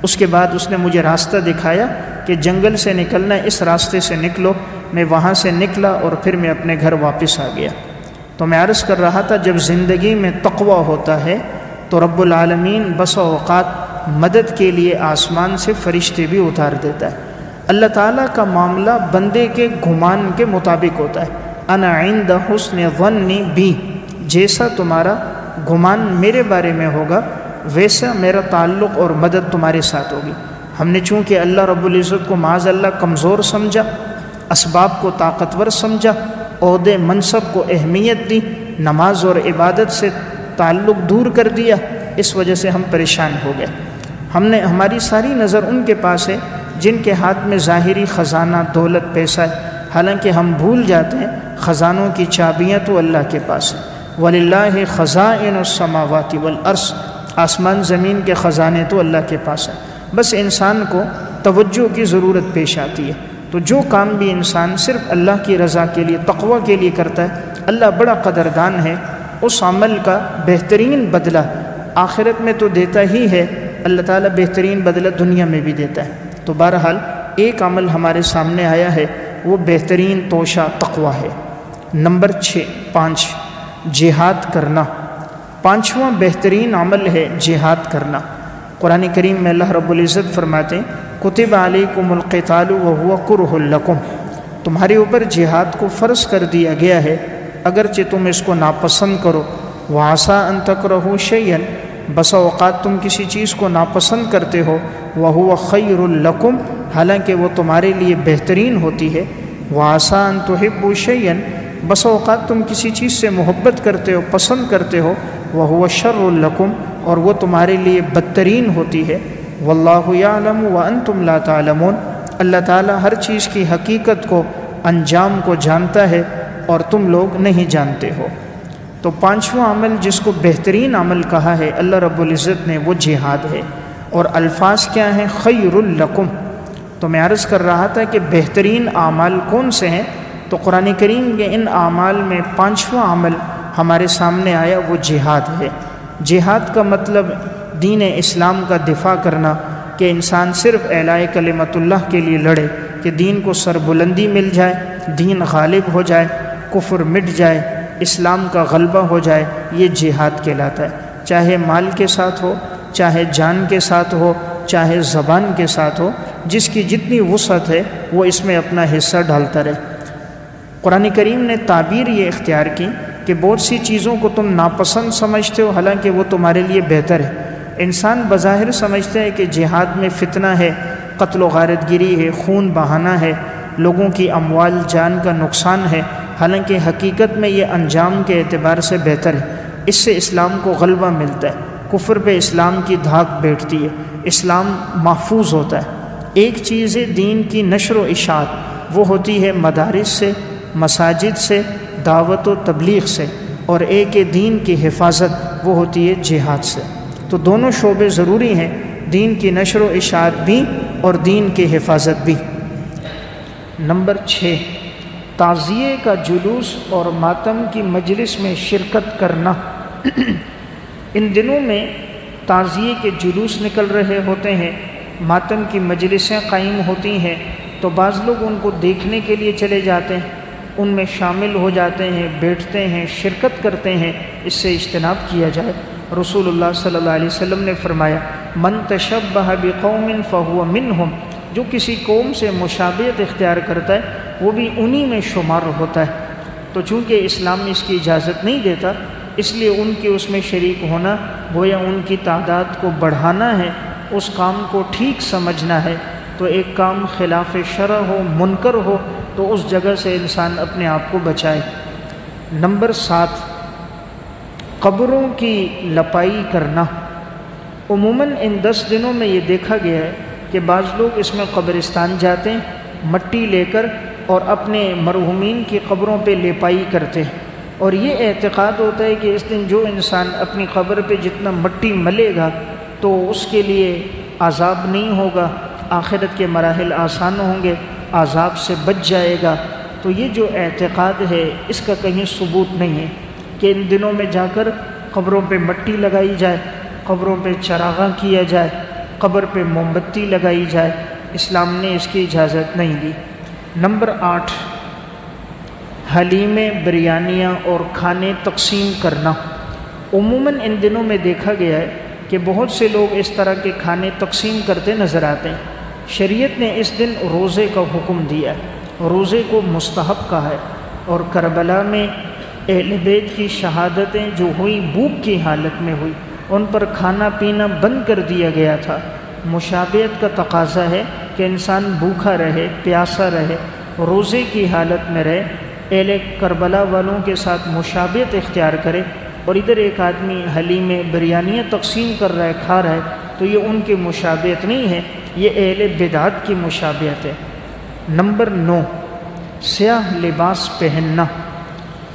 اس کے بعد اس نے مجھے راستہ دکھایا کہ جنگل سے نکلنا ہے، اس راستے سے نکلو۔ میں وہاں سے نکلا اور پھر میں اپنے گھر واپس آ گیا۔ تو میں عرض کر رہا تھا جب زندگی میں تقوی ہوتا ہے تو رب العالمین بسا اوقات مدد کے لیے آسمان سے فرشتے بھی اتار دیتا ہے۔ اللہ تعالیٰ کا معاملہ بندے کے گمان کے مطابق ہوتا ہے۔ انا عند حسن ظنی بی، جیسا تمہارا گمان میرے بارے میں ہوگا ویسا میرا تعلق اور مدد تمہارے ساتھ ہوگی۔ ہم نے چونکہ اللہ رب العزت کو معاذ اللہ کمزور سمجھا، اسباب کو طاقتور سمجھا، عہدے منصب کو اہمیت دی، نماز اور عبادت سے تعلق دور کر دیا، اس وجہ سے ہم پریشان ہو گئے۔ ہماری ساری نظر ان کے پاس ہے جن کے ہاتھ میں ظاہری خزانہ، دولت، پیسہ ہے، حالانکہ ہم بھول جاتے ہیں خزانوں کی چابیاں تو اللہ کے پاس ہیں۔ وَلِلَّهِ خَزَائِنُ السَّمَاوَاتِ وَالْأَرْضِ، آسمان زمین کے خزانے تو اللہ کے پاس ہیں، بس انسان کو توجہ کی ضرورت پیش آتی ہے۔ تو جو کام بھی انسان صرف اللہ کی رضا کے لیے، تقوی کے لیے کرتا ہے، اللہ بڑا قدردان ہے، اس عمل کا بہترین بدلہ آخرت میں تو دیتا ہی ہے، اللہ تعالیٰ بہترین بدلہ دنیا میں بھی دیتا ہے۔ تو بہرحال ایک عمل ہمارے سامنے آیا ہے، وہ بہترین توشہ تقوی ہے۔ نمبر 5، جہاد کرنا۔ پانچواں بہترین عمل ہے جہاد کرنا۔ قرآن کریم میں اللہ رب العزت فرماتے ہیں کتب علیکم القتال وہو کرہ لکم، تمہارے اوپر جہاد کو فرض کر دیا گیا ہے اگرچہ تم اس کو ناپسند کرو۔ وعسیٰ ان تکرہوا شیئا، بسا اوقات تم کسی چیز کو ناپسند کرتے ہو، وہو خیر لکم، حالانکہ وہ تمہارے لیے بہترین ہوتی ہے۔ وعسیٰ ان تحبوا شیئا، بسا اوقات تم کسی چیز سے محبت کرتے ہو، پسند کرتے ہو، وہو شر لکم، اور وہ تمہارے لیے بدترین ہوتی ہے۔ واللہ یعلم وانتم لا تعلمون، اللہ تعالیٰ ہر چیز کی حقیقت کو، انجام کو جانتا ہے اور تم لوگ نہیں جانتے ہو۔ تو پانچواں عمل جس کو بہترین عمل کہا ہے اللہ رب العزت نے، وہ جہاد ہے۔ اور الفاظ کیا ہیں؟ خیر لکم۔ تو میں عرض کر رہا تھا کہ بہترین اعمال کون سے ہیں، تو قرآن کریم کے ان اعمال میں پانچواں عمل ہمارے سامنے آیا، وہ جہاد ہے۔ جہاد کا مطلب دین اسلام کا دفاع کرنا، کہ انسان صرف اعلاء کلمت اللہ کے لیے لڑے، کہ دین کو سربلندی مل جائے، دین غالب ہو جائے، کفر مٹ جائے، اسلام کا غلبہ ہو جائے، یہ جہاد کہلاتا ہے۔ چاہے مال کے ساتھ ہو، چاہے جان کے ساتھ ہو، چاہے زبان کے ساتھ ہو، جس کی جتنی وسعت ہے وہ اس میں اپنا حصہ ڈالتا رہے۔ قرآن کریم نے تعبیر یہ اختیار کی کہ بہت سی چیزوں کو تم ناپسند سمجھتے ہو، حالانکہ وہ تمہارے لیے بہتر ہے۔ انسان بظاہر سمجھتا ہے کہ جہاد میں فتنہ ہے، قتل و غارت گری ہے، خون بہانا ہے، لوگوں کی اموال جان کا نقصان ہے، حالانکہ حقیقت میں یہ انجام کے اعتبار سے بہتر ہے۔ اس سے اسلام کو غلبہ ملتا ہے، کفر پہ اسلام کی دھاک بیٹھتی ہے، اسلام محفوظ ہوتا ہے۔ ایک چیز ہے دین کی نشر و اشاعت، وہ ہوتی ہے مدارس سے، مساجد سے، دعوت و تبلیغ سے، اور ایک دین کی حفاظت، وہ ہوتی ہے جہاد سے۔ تو دونوں شعبے ضروری ہیں، دین کی نشر و اشاعت بھی اور دین کی حفاظت بھی۔ نمبر 6، تعزیے کا جلوس اور ماتم کی مجلس میں شرکت کرنا۔ ان دنوں میں تعزیے کے جلوس نکل رہے ہوتے ہیں، ماتم کی مجلسیں قائم ہوتی ہیں، تو بعض لوگ ان کو دیکھنے کے لیے چلے جاتے ہیں، ان میں شامل ہو جاتے ہیں، بیٹھتے ہیں، شرکت کرتے ہیں۔ اس سے اجتناب کیا جائے۔ رسول اللہ صلی اللہ علیہ وسلم نے فرمایا من تشبہ بقوم فہو منہم، جو کسی قوم سے مشابہت اختیار کرتا ہے وہ بھی انہی میں شمار ہوتا ہے۔ تو چونکہ اسلام اس کی اجازت نہیں دیتا، اس لیے ان کی اس میں شریک ہونا گویا ان کی تعداد کو بڑھانا ہے، اس کام کو ٹھیک سمجھنا ہے۔ تو ایک کام خلاف شرع ہو، منکر ہو، تو اس جگہ سے انسان اپنے آپ کو بچائے۔ نمبر 7، قبروں کی لپائی کرنا۔ عموماً ان 10 دنوں میں یہ دیکھا گیا ہے کہ بعض لوگ اس میں قبرستان جاتے ہیں، مٹی لے کر اور اپنے مرحومین کی قبروں پہ لپائی کرتے ہیں، اور یہ اعتقاد ہوتا ہے کہ اس دن جو انسان اپنی قبر پہ جتنا مٹی ملے گا تو اس کے لیے عذاب نہیں ہوگا، آخرت کے مراحل آسان ہوں گے، عذاب سے بچ جائے گا۔ تو یہ جو اعتقاد ہے اس کا کہیں ثبوت نہیں ہے کہ ان دنوں میں جا کر قبروں پہ مٹی لگائی جائے، قبروں پہ چراغاں کیا جائے، قبر پہ موم بتی لگائی جائے۔ اسلام نے اس کی اجازت نہیں دی۔ نمبر 8، حلیمے، بریانیاں اور کھانے تقسیم کرنا۔ عموماً ان دنوں میں دیکھا گیا ہے کہ بہت سے لوگ اس طرح کے کھانے تقسیم کرتے نظر آتے ہیں۔ شریعت نے اس دن روزے کا حکم دیا ہے، روزے کو مستحب کہا ہے، اور کربلا میں اہل بیت کی شہادتیں جو ہوئی بھوک کی حالت میں ہوئی، ان پر کھانا پینا بند کر دیا گیا تھا۔ مشابہت کا تقاضا ہے کہ انسان بھوکا رہے، پیاسا رہے، روزے کی حالت میں رہے، اہل کربلا والوں کے ساتھ مشابہت اختیار کرے، اور ادھر ایک آدمی حلیمے، بریانیاں تقسیم کر رہا ہے، کھا رہا ہے، تو یہ ان کی مشابہت نہیں ہے، یہ اہل بدعت کی مشابہت ہے۔ نمبر 9، سیاہ لباس پہننا۔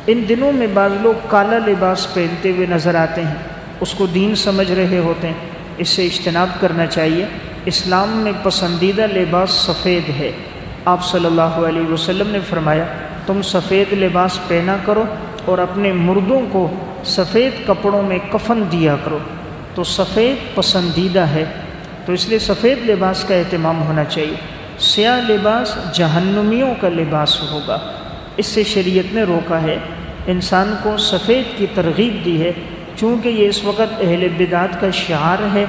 ان دنوں میں بعض لوگ کالا لباس پہنتے ہوئے نظر آتے ہیں، اس کو دین سمجھ رہے ہوتے ہیں، اس سے اجتناب کرنا چاہیے۔ اسلام میں پسندیدہ لباس سفید ہے۔ آپ صلی اللہ علیہ وسلم نے فرمایا تم سفید لباس پہنا کرو اور اپنے مردوں کو سفید کپڑوں میں کفن دیا کرو، تو سفید پسندیدہ ہے، تو اس لیے سفید لباس کا اہتمام ہونا چاہیے۔ سیاہ لباس جہنمیوں کا لباس ہوگا، اس سے شریعت نے روکا ہے، انسان کو سفید کی ترغیب دی ہے، چونکہ یہ اس وقت اہل بدعت کا شعار ہے،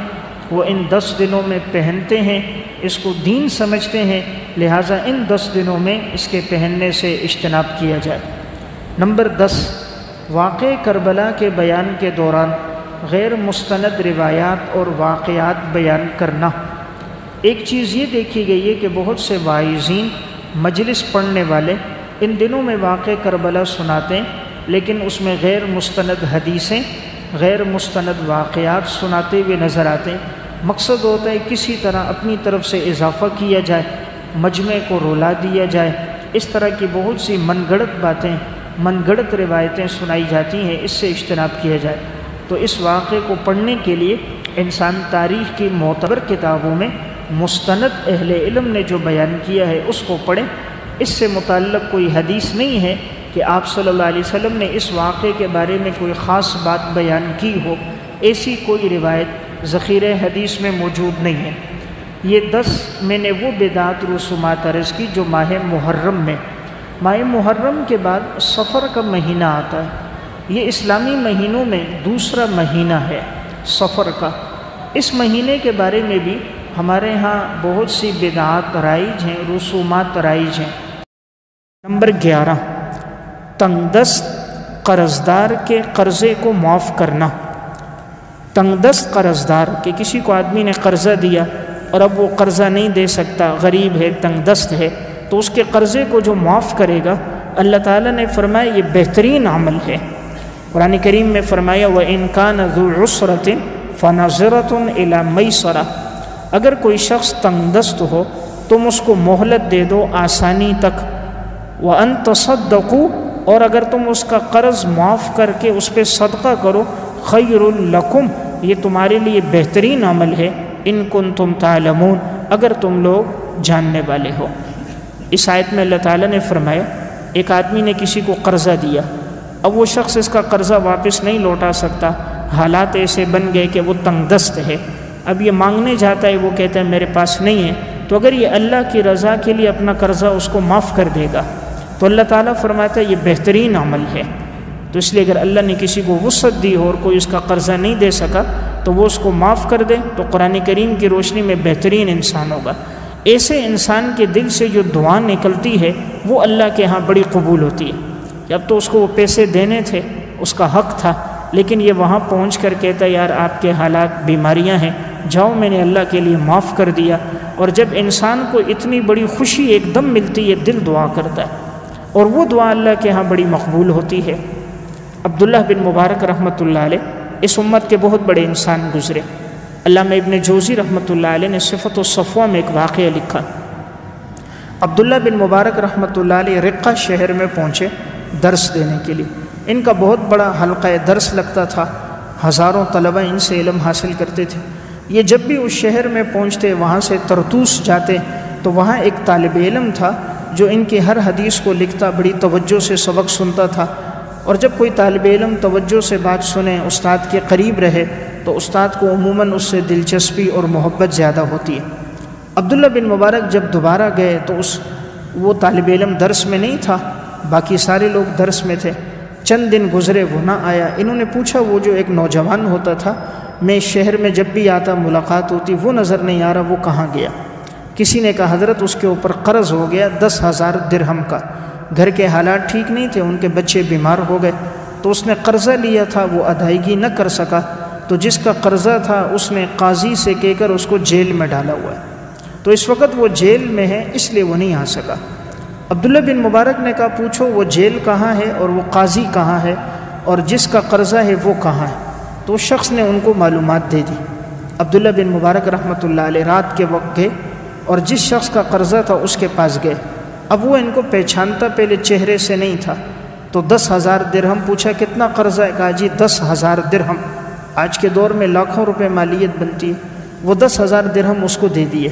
وہ ان 10 دنوں میں پہنتے ہیں، اس کو دین سمجھتے ہیں، لہٰذا ان 10 دنوں میں اس کے پہننے سے اجتناب کیا جائے۔ نمبر 10، واقع کربلا کے بیان کے دوران غیر مستند روایات اور واقعات بیان کرنا۔ ایک چیز یہ دیکھی گئی ہے کہ بہت سے واعظین، مجلس پڑھنے والے ان دنوں میں واقع کربلا سناتے ہیں، لیکن اس میں غیر مستند حدیثیں، غیر مستند واقعات سناتے ہوئے نظر آتے ہیں۔ مقصد ہوتا ہے کسی طرح اپنی طرف سے اضافہ کیا جائے، مجمع کو رلا دیا جائے، اس طرح کی بہت سی من گھڑت باتیں، من گھڑت روایتیں سنائی جاتی ہیں، اس سے اجتناب کیا جائے۔ تو اس واقعے کو پڑھنے کے لیے انسان تاریخ کی معتبر کتابوں میں مستند اہل علم نے جو بیان کیا ہے اس کو پڑھیں۔ اس سے متعلق کوئی حدیث نہیں ہے کہ آپ صلی اللہ علیہ وسلم نے اس واقعے کے بارے میں کوئی خاص بات بیان کی ہو، ایسی کوئی روایت ذخیرہ حدیث میں موجود نہیں ہے۔ یہ 10 میں نے وہ بدعات رسومات عرض کی جو ماہ محرم میں، ماہ محرم کے بعد صفر کا مہینہ آتا ہے، یہ اسلامی مہینوں میں دوسرا مہینہ ہے صفر کا۔ اس مہینے کے بارے میں بھی ہمارے ہاں بہت سی بدعات رائج ہیں، رسومات رائج ہیں۔ نمبر 11، تنگ دست قرضدار کے قرضے کو معاف کرنا۔ تنگ دست قرضدار کہ کسی کو آدمی نے قرضہ دیا اور اب وہ قرضہ نہیں دے سکتا، غریب ہے، تنگ دست ہے، تو اس کے قرضے کو جو معاف کرے گا، اللہ تعالیٰ نے فرمایا یہ بہترین عمل ہے۔ قرآن کریم میں فرمایا وَإِن كَانَ ذُو عُسْرَةٍ فَنَظِرَةٌ إِلَى مَيْسَرَةٍ، اگر کوئی شخص تنگ دست ہو تم اس کو مہلت دے دو آسانی تک۔ وَأَن تَصَدَّقُوا، اور اگر تم اس کا قرض معاف کر کے اس پہ صدقہ کرو، خَيْرٌ لَكُمْ، یہ تمہارے لیے بہترین عمل ہے، ان کنتم تعلمون، اگر تم لوگ جاننے والے ہو۔ اس آیت میں اللہ تعالیٰ نے فرمایا ایک آدمی نے کسی کو قرضہ دیا، اب وہ شخص اس کا قرضہ واپس نہیں لوٹا سکتا، حالات ایسے بن گئے کہ وہ تنگ دست ہے، اب یہ مانگنے جاتا ہے، وہ کہتا ہے میرے پاس نہیں ہے، تو اگر یہ اللہ کی رضا کے لیے اپنا قرضہ اس کو معاف کر دے گا تو اللہ تعالیٰ فرماتا ہے یہ بہترین عمل ہے۔ تو اس لیے اگر اللہ نے کسی کو وسعت دی ہو اور کوئی اس کا قرضہ نہیں دے سکا تو وہ اس کو معاف کر دے تو قرآن کریم کی روشنی میں بہترین انسان ہوگا۔ ایسے انسان کے دل سے جو دعا نکلتی ہے وہ اللہ کے ہاں بڑی قبول ہوتی ہے کہ اب تو اس کو وہ پیسے دینے تھے، اس کا حق تھا، لیکن یہ وہاں پہنچ کر کہتا ہے یار آپ کے حالات بیماریاں ہیں، جاؤ میں نے اللہ کے لیے معاف کر دیا۔ اور جب انسان کو اتنی بڑی خوشی ایک دم ملتی ہے، دل دعا کرتا ہے اور وہ دعا اللہ کے ہاں بڑی مقبول ہوتی ہے۔ عبداللہ بن مبارک رحمۃ اللہ علیہ اس امت کے بہت بڑے انسان گزرے۔ علامہ ابن جوزی رحمۃ اللہ علیہ نے صفت الصفوہ میں ایک واقعہ لکھا۔ عبداللہ بن مبارک رحمۃ اللہ علیہ رقہ شہر میں پہنچے درس دینے کے لیے، ان کا بہت بڑا حلقہ درس لگتا تھا، ہزاروں طلبہ ان سے علم حاصل کرتے تھے۔ یہ جب بھی اس شہر میں پہنچتے وہاں سے طرطوس جاتے تو وہاں ایک طالب علم تھا جو ان کی ہر حدیث کو لکھتا، بڑی توجہ سے سبق سنتا تھا، اور جب کوئی طالب علم توجہ سے بات سنے، استاد کے قریب رہے تو استاد کو عموماً اس سے دلچسپی اور محبت زیادہ ہوتی ہے۔ عبداللہ بن مبارک جب دوبارہ گئے تو وہ طالب علم درس میں نہیں تھا، باقی سارے لوگ درس میں تھے۔ چند دن گزرے وہ نہ آیا، انہوں نے پوچھا وہ جو ایک نوجوان ہوتا تھا، میں اس شہر میں جب بھی آتا ملاقات ہوتی، وہ نظر نہیں آ رہا، وہ کہاں گیا؟ کسی نے کہا حضرت اس کے اوپر قرض ہو گیا 10,000 درہم کا، گھر کے حالات ٹھیک نہیں تھے، ان کے بچے بیمار ہو گئے، تو اس نے قرضہ لیا تھا، وہ ادائیگی نہ کر سکا، تو جس کا قرضہ تھا اس نے قاضی سے کہہ کر اس کو جیل میں ڈالا ہوا ہے، تو اس وقت وہ جیل میں ہے، اس لیے وہ نہیں آ سکا۔ عبداللہ بن مبارک نے کہا پوچھو وہ جیل کہاں ہے اور وہ قاضی کہاں ہے اور جس کا قرضہ ہے وہ کہاں ہے؟ تو اس شخص نے ان کو معلومات دے دی۔ عبداللہ بن مبارک رحمۃ اللہ علیہ رات کے وقت گئے اور جس شخص کا قرضہ تھا اس کے پاس گئے۔ اب وہ ان کو پہچانتا پہلے چہرے سے نہیں تھا، تو 10,000 درہم پوچھا کتنا قرضہ ہے؟ کہا جی 10,000 درہم، آج کے دور میں لاکھوں روپے مالیت بنتی ہے۔ وہ 10,000 درہم اس کو دے دیے۔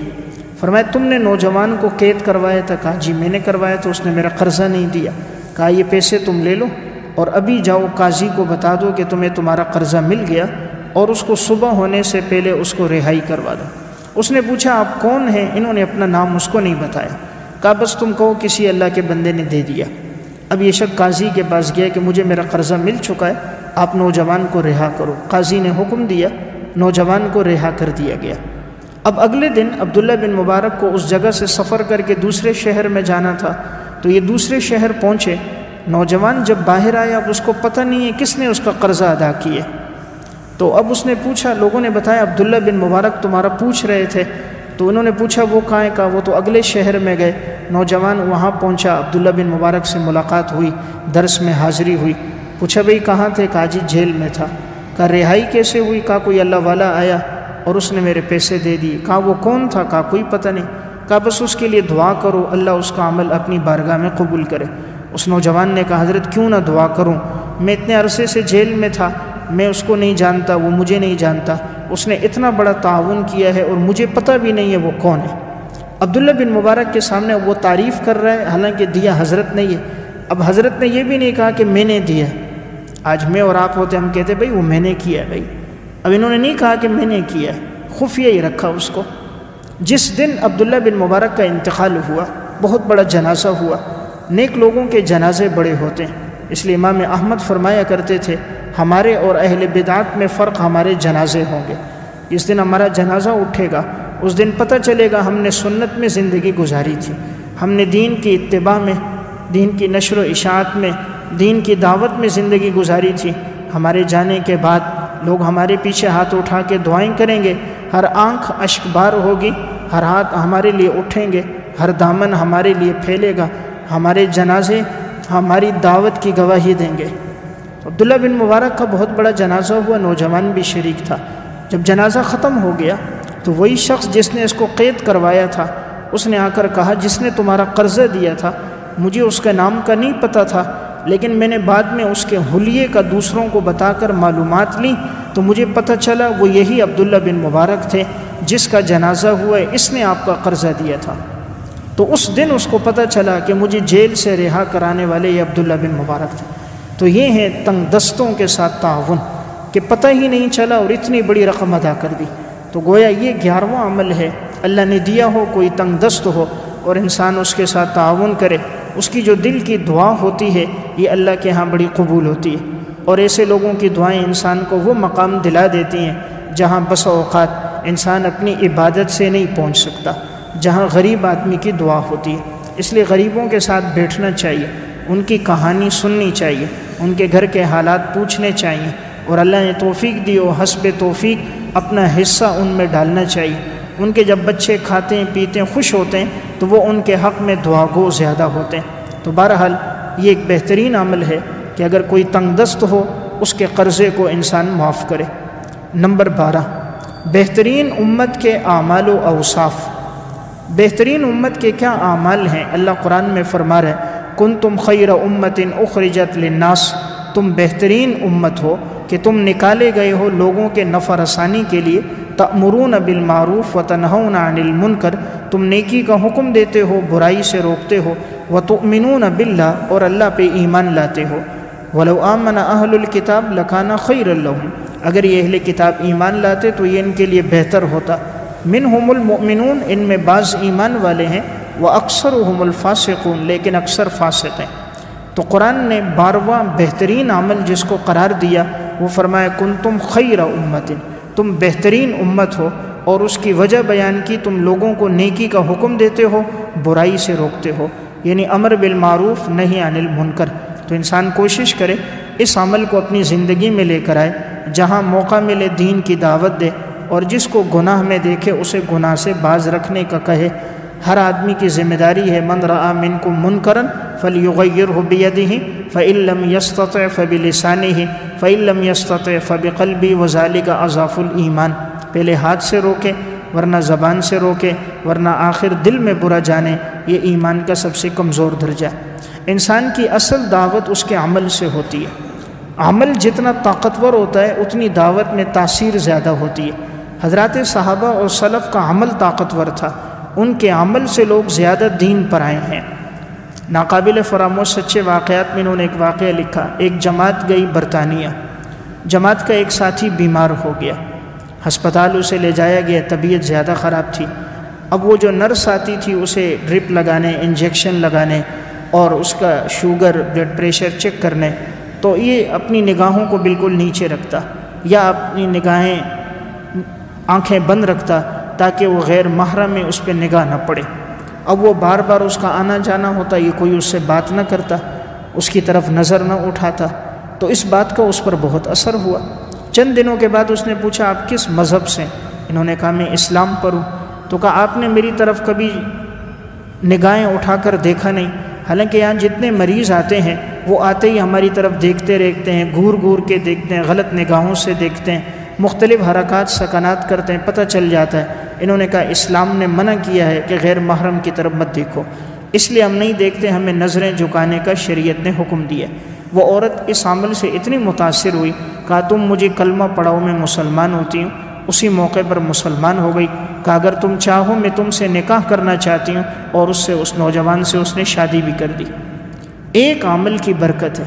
فرمایا تم نے نوجوان کو قید کروایا تھا؟ کہا جی میں نے کروایا تو اس نے میرا قرضہ نہیں دیا۔ کہا یہ پیسے تم لے لو اور ابھی جاؤ قاضی کو بتا دو کہ تمہیں تمہارا قرضہ مل گیا، اور اس کو صبح ہونے سے پہلے اس کو رہائی کروا دو۔ اس نے پوچھا آپ کون ہیں؟ انہوں نے اپنا نام اس کو نہیں بتایا۔ کہا بس تم کہو کسی اللہ کے بندے نے دے دیا۔ اب یہ شخص قاضی کے پاس گیا کہ مجھے میرا قرضہ مل چکا ہے، آپ نوجوان کو رہا کرو۔ قاضی نے حکم دیا، نوجوان کو رہا کر دیا گیا۔ اب اگلے دن عبداللہ بن مبارک کو اس جگہ سے سفر کر کے دوسرے شہر میں جانا تھا، تو یہ دوسرے شہر پہنچے۔ نوجوان جب باہر آیا اب اس کو پتہ نہیں ہے کس نے اس کا قرضہ ادا کیا، تو اب اس نے پوچھا، لوگوں نے بتایا عبداللہ بن مبارک تمہارا پوچھ رہے تھے۔ تو انہوں نے پوچھا وہ کہاں ہے؟ کہا وہ تو اگلے شہر میں گئے۔ نوجوان وہاں پہنچا، عبداللہ بن مبارک سے ملاقات ہوئی، درس میں حاضری ہوئی۔ پوچھا بھئی کہاں تھے؟ کہا جی جیل میں تھا۔ کہا رہائی کیسے ہوئی؟ کہا کوئی اللہ والا آیا اور اس نے میرے پیسے دے دیے۔ کہا وہ کون تھا؟ کہا کوئی پتہ نہیں۔ کہا بس اس کے لیے دعا کرو، اللہ اس کا عمل اپنی بارگاہ میں قبول کرے۔ اس نوجوان نے کہا حضرت کیوں نہ دعا کروں، میں اتنے عرصے سے جیل میں تھا، میں اس کو نہیں جانتا، وہ مجھے نہیں جانتا، اس نے اتنا بڑا تعاون کیا ہے اور مجھے پتہ بھی نہیں ہے وہ کون ہے۔ عبداللہ بن مبارک کے سامنے وہ تعریف کر رہا ہے، حالانکہ دیا حضرت نے یہ۔ اب حضرت نے یہ بھی نہیں کہا کہ میں نے دیا۔ آج میں اور آپ ہوتے ہم کہتے بھئی وہ میں نے کیا ہے بھئی، اب انہوں نے نہیں کہا کہ میں نے کیا ہے، خفیہ ہی رکھا اس کو۔ جس دن عبداللہ بن مبارک کا انتقال ہوا، بہت بڑا جنازہ ہوا۔ نیک لوگوں کے جنازے بڑے ہوتے ہیں، اس لیے امام احمد فرمایا کرتے تھے ہمارے اور اہل بدعات میں فرق ہمارے جنازے ہوں گے۔ جس دن ہمارا جنازہ اٹھے گا اس دن پتہ چلے گا ہم نے سنت میں زندگی گزاری تھی، ہم نے دین کی اتباع میں، دین کی نشر و اشاعت میں، دین کی دعوت میں زندگی گزاری تھی۔ ہمارے جانے کے بعد لوگ ہمارے پیچھے ہاتھ اٹھا کے دعائیں کریں گے، ہر آنکھ اشک بار ہوگی، ہر ہاتھ ہمارے لیے اٹھیں گے، ہر دامن ہمارے لیے پھیلے گا، ہمارے جنازے ہماری دعوت کی گواہی دیں گے۔ عبداللہ بن مبارک کا بہت بڑا جنازہ ہوا، نوجوان بھی شریک تھا۔ جب جنازہ ختم ہو گیا تو وہی شخص جس نے اس کو قید کروایا تھا اس نے آ کر کہا جس نے تمہارا قرضہ دیا تھا مجھے اس کے نام کا نہیں پتہ تھا، لیکن میں نے بعد میں اس کے حلیے کا دوسروں کو بتا کر معلومات لی تو مجھے پتہ چلا وہ یہی عبداللہ بن مبارک تھے جس کا جنازہ ہوا ہے، اس نے آپ کا قرضہ دیا تھا۔ تو اس دن اس کو پتہ چلا کہ مجھے جیل سے رہا کرانے والے یہ عبداللہ بن مبارک تھے۔ تو یہ ہے تنگ دستوں کے ساتھ تعاون کہ پتہ ہی نہیں چلا اور اتنی بڑی رقم ادا کر دی۔ تو گویا یہ 11واں عمل ہے، اللہ نے دیا ہو، کوئی تنگ دست ہو اور انسان اس کے ساتھ تعاون کرے، اس کی جو دل کی دعا ہوتی ہے یہ اللہ کے ہاں بڑی قبول ہوتی ہے، اور ایسے لوگوں کی دعائیں انسان کو وہ مقام دلا دیتی ہیں جہاں بس اوقات انسان اپنی عبادت سے نہیں پہنچ سکتا، جہاں غریب آدمی کی دعا ہوتی ہے۔ اس لیے غریبوں کے ساتھ بیٹھنا چاہیے، ان کی کہانی سننی چاہیے، ان کے گھر کے حالات پوچھنے چاہیے، اور اللہ نے توفیق دی ہو حسب توفیق اپنا حصہ ان میں ڈالنا چاہیے۔ ان کے جب بچے کھاتے ہیں پیتے ہیں خوش ہوتے ہیں تو وہ ان کے حق میں دعا گو زیادہ ہوتے ہیں۔ تو بہرحال یہ ایک بہترین عمل ہے کہ اگر کوئی تنگ دست ہو اس کے قرضے کو انسان معاف کرے۔ نمبر 12، بہترین امت کے اعمال و اوصاف۔ بہترین امت کے کیا اعمال ہیں؟ اللہ قرآن میں فرما رہا ہے کنتم خیر امت اخرجت للناس، تم بہترین امت ہو کہ تم نکالے گئے ہو لوگوں کے نفع رسانی کے لیے، تأمرون بالمعروف وتنہون عن المنکر، تم نیکی کا حکم دیتے ہو برائی سے روکتے ہو، وتؤمنون باللہ، اور اللہ پہ ایمان لاتے ہو، ولو آمن اہل الکتاب لکان خیرا لہم، اگر یہ اہل کتاب ایمان لاتے تو یہ ان کے لیے بہتر ہوتا، منہم المؤمنون، ان میں بعض ایمان والے ہیں، واکثرهم الفاسقون، لیکن اکثر فاسق ہیں۔ تو قرآن نے 12واں بہترین عمل جس کو قرار دیا وہ فرمایا کنتم خیر امت، تم بہترین امت ہو، اور اس کی وجہ بیان کی تم لوگوں کو نیکی کا حکم دیتے ہو برائی سے روکتے ہو، یعنی امر بالمعروف نہی عن المنکر۔ تو انسان کوشش کرے اس عمل کو اپنی زندگی میں لے کر آئے، جہاں موقع ملے دین کی دعوت دے، اور جس کو گناہ میں دیکھے اسے گناہ سے باز رکھنے کا کہے۔ ہر آدمی کی ذمہ داری ہے من رأى منکم منکرا فلیغیرہ بیدہ فإن لم یستطع فبلسانہ فإن لم یستطع فبقلبہ وذلک اضعف الایمان، پہلے ہاتھ سے روکے ورنہ زبان سے روکے ورنہ آخر دل میں برا جانے، یہ ایمان کا سب سے کمزور درجہ ہے۔ انسان کی اصل دعوت اس کے عمل سے ہوتی ہے۔ عمل جتنا طاقتور ہوتا ہے اتنی دعوت میں تاثیر زیادہ ہوتی ہے۔ حضرات صحابہ اور سلف کا عمل طاقتور تھا، ان کے عمل سے لوگ زیادہ دین پر آئے ہیں۔ ناقابل فراموش سچے واقعات میں انہوں نے ایک واقعہ لکھا۔ ایک جماعت گئی برطانیہ، جماعت کا ایک ساتھی بیمار ہو گیا، ہسپتال اسے لے جایا گیا، طبیعت زیادہ خراب تھی۔ اب وہ جو نرس آتی تھی اسے ڈرپ لگانے، انجیکشن لگانے اور اس کا شوگر، بلڈ پریشر چیک کرنے، تو یہ اپنی نگاہوں کو بالکل نیچے رکھتا یا اپنی آنکھیں بند رکھتا تاکہ وہ غیر محرم میں اس پہ نگاہ نہ پڑے۔ اب وہ بار بار اس کا آنا جانا ہوتا، یہ کوئی اس سے بات نہ کرتا، اس کی طرف نظر نہ اٹھاتا، تو اس بات کا اس پر بہت اثر ہوا۔ چند دنوں کے بعد اس نے پوچھا آپ کس مذہب سے؟ انہوں نے کہا میں اسلام پر ہوں۔ تو کہا آپ نے میری طرف کبھی نگاہیں اٹھا کر دیکھا نہیں؟ حالانکہ یہاں جتنے مریض آتے ہیں وہ آتے ہی ہماری طرف دیکھتے رہتے ہیں، گھور گھور کے دیکھتے ہیں، غلط نگاہوں سے دیکھتے ہیں، مختلف حرکات سکنات کرتے ہیں، پتہ چل جاتا ہے۔ انہوں نے کہا اسلام نے منع کیا ہے کہ غیر محرم کی طرف مت دیکھو، اس لیے ہم نہیں دیکھتے، ہمیں نظریں جھکانے کا شریعت نے حکم دیا۔ وہ عورت اس عمل سے اتنی متاثر ہوئی، کہا تم مجھے کلمہ پڑھاؤ میں مسلمان ہوتی ہوں۔ اسی موقع پر مسلمان ہو گئی۔ کہا اگر تم چاہو میں تم سے نکاح کرنا چاہتی ہوں، اور اس نوجوان سے اس نے شادی بھی کر دی۔ ایک عمل کی برکت ہے،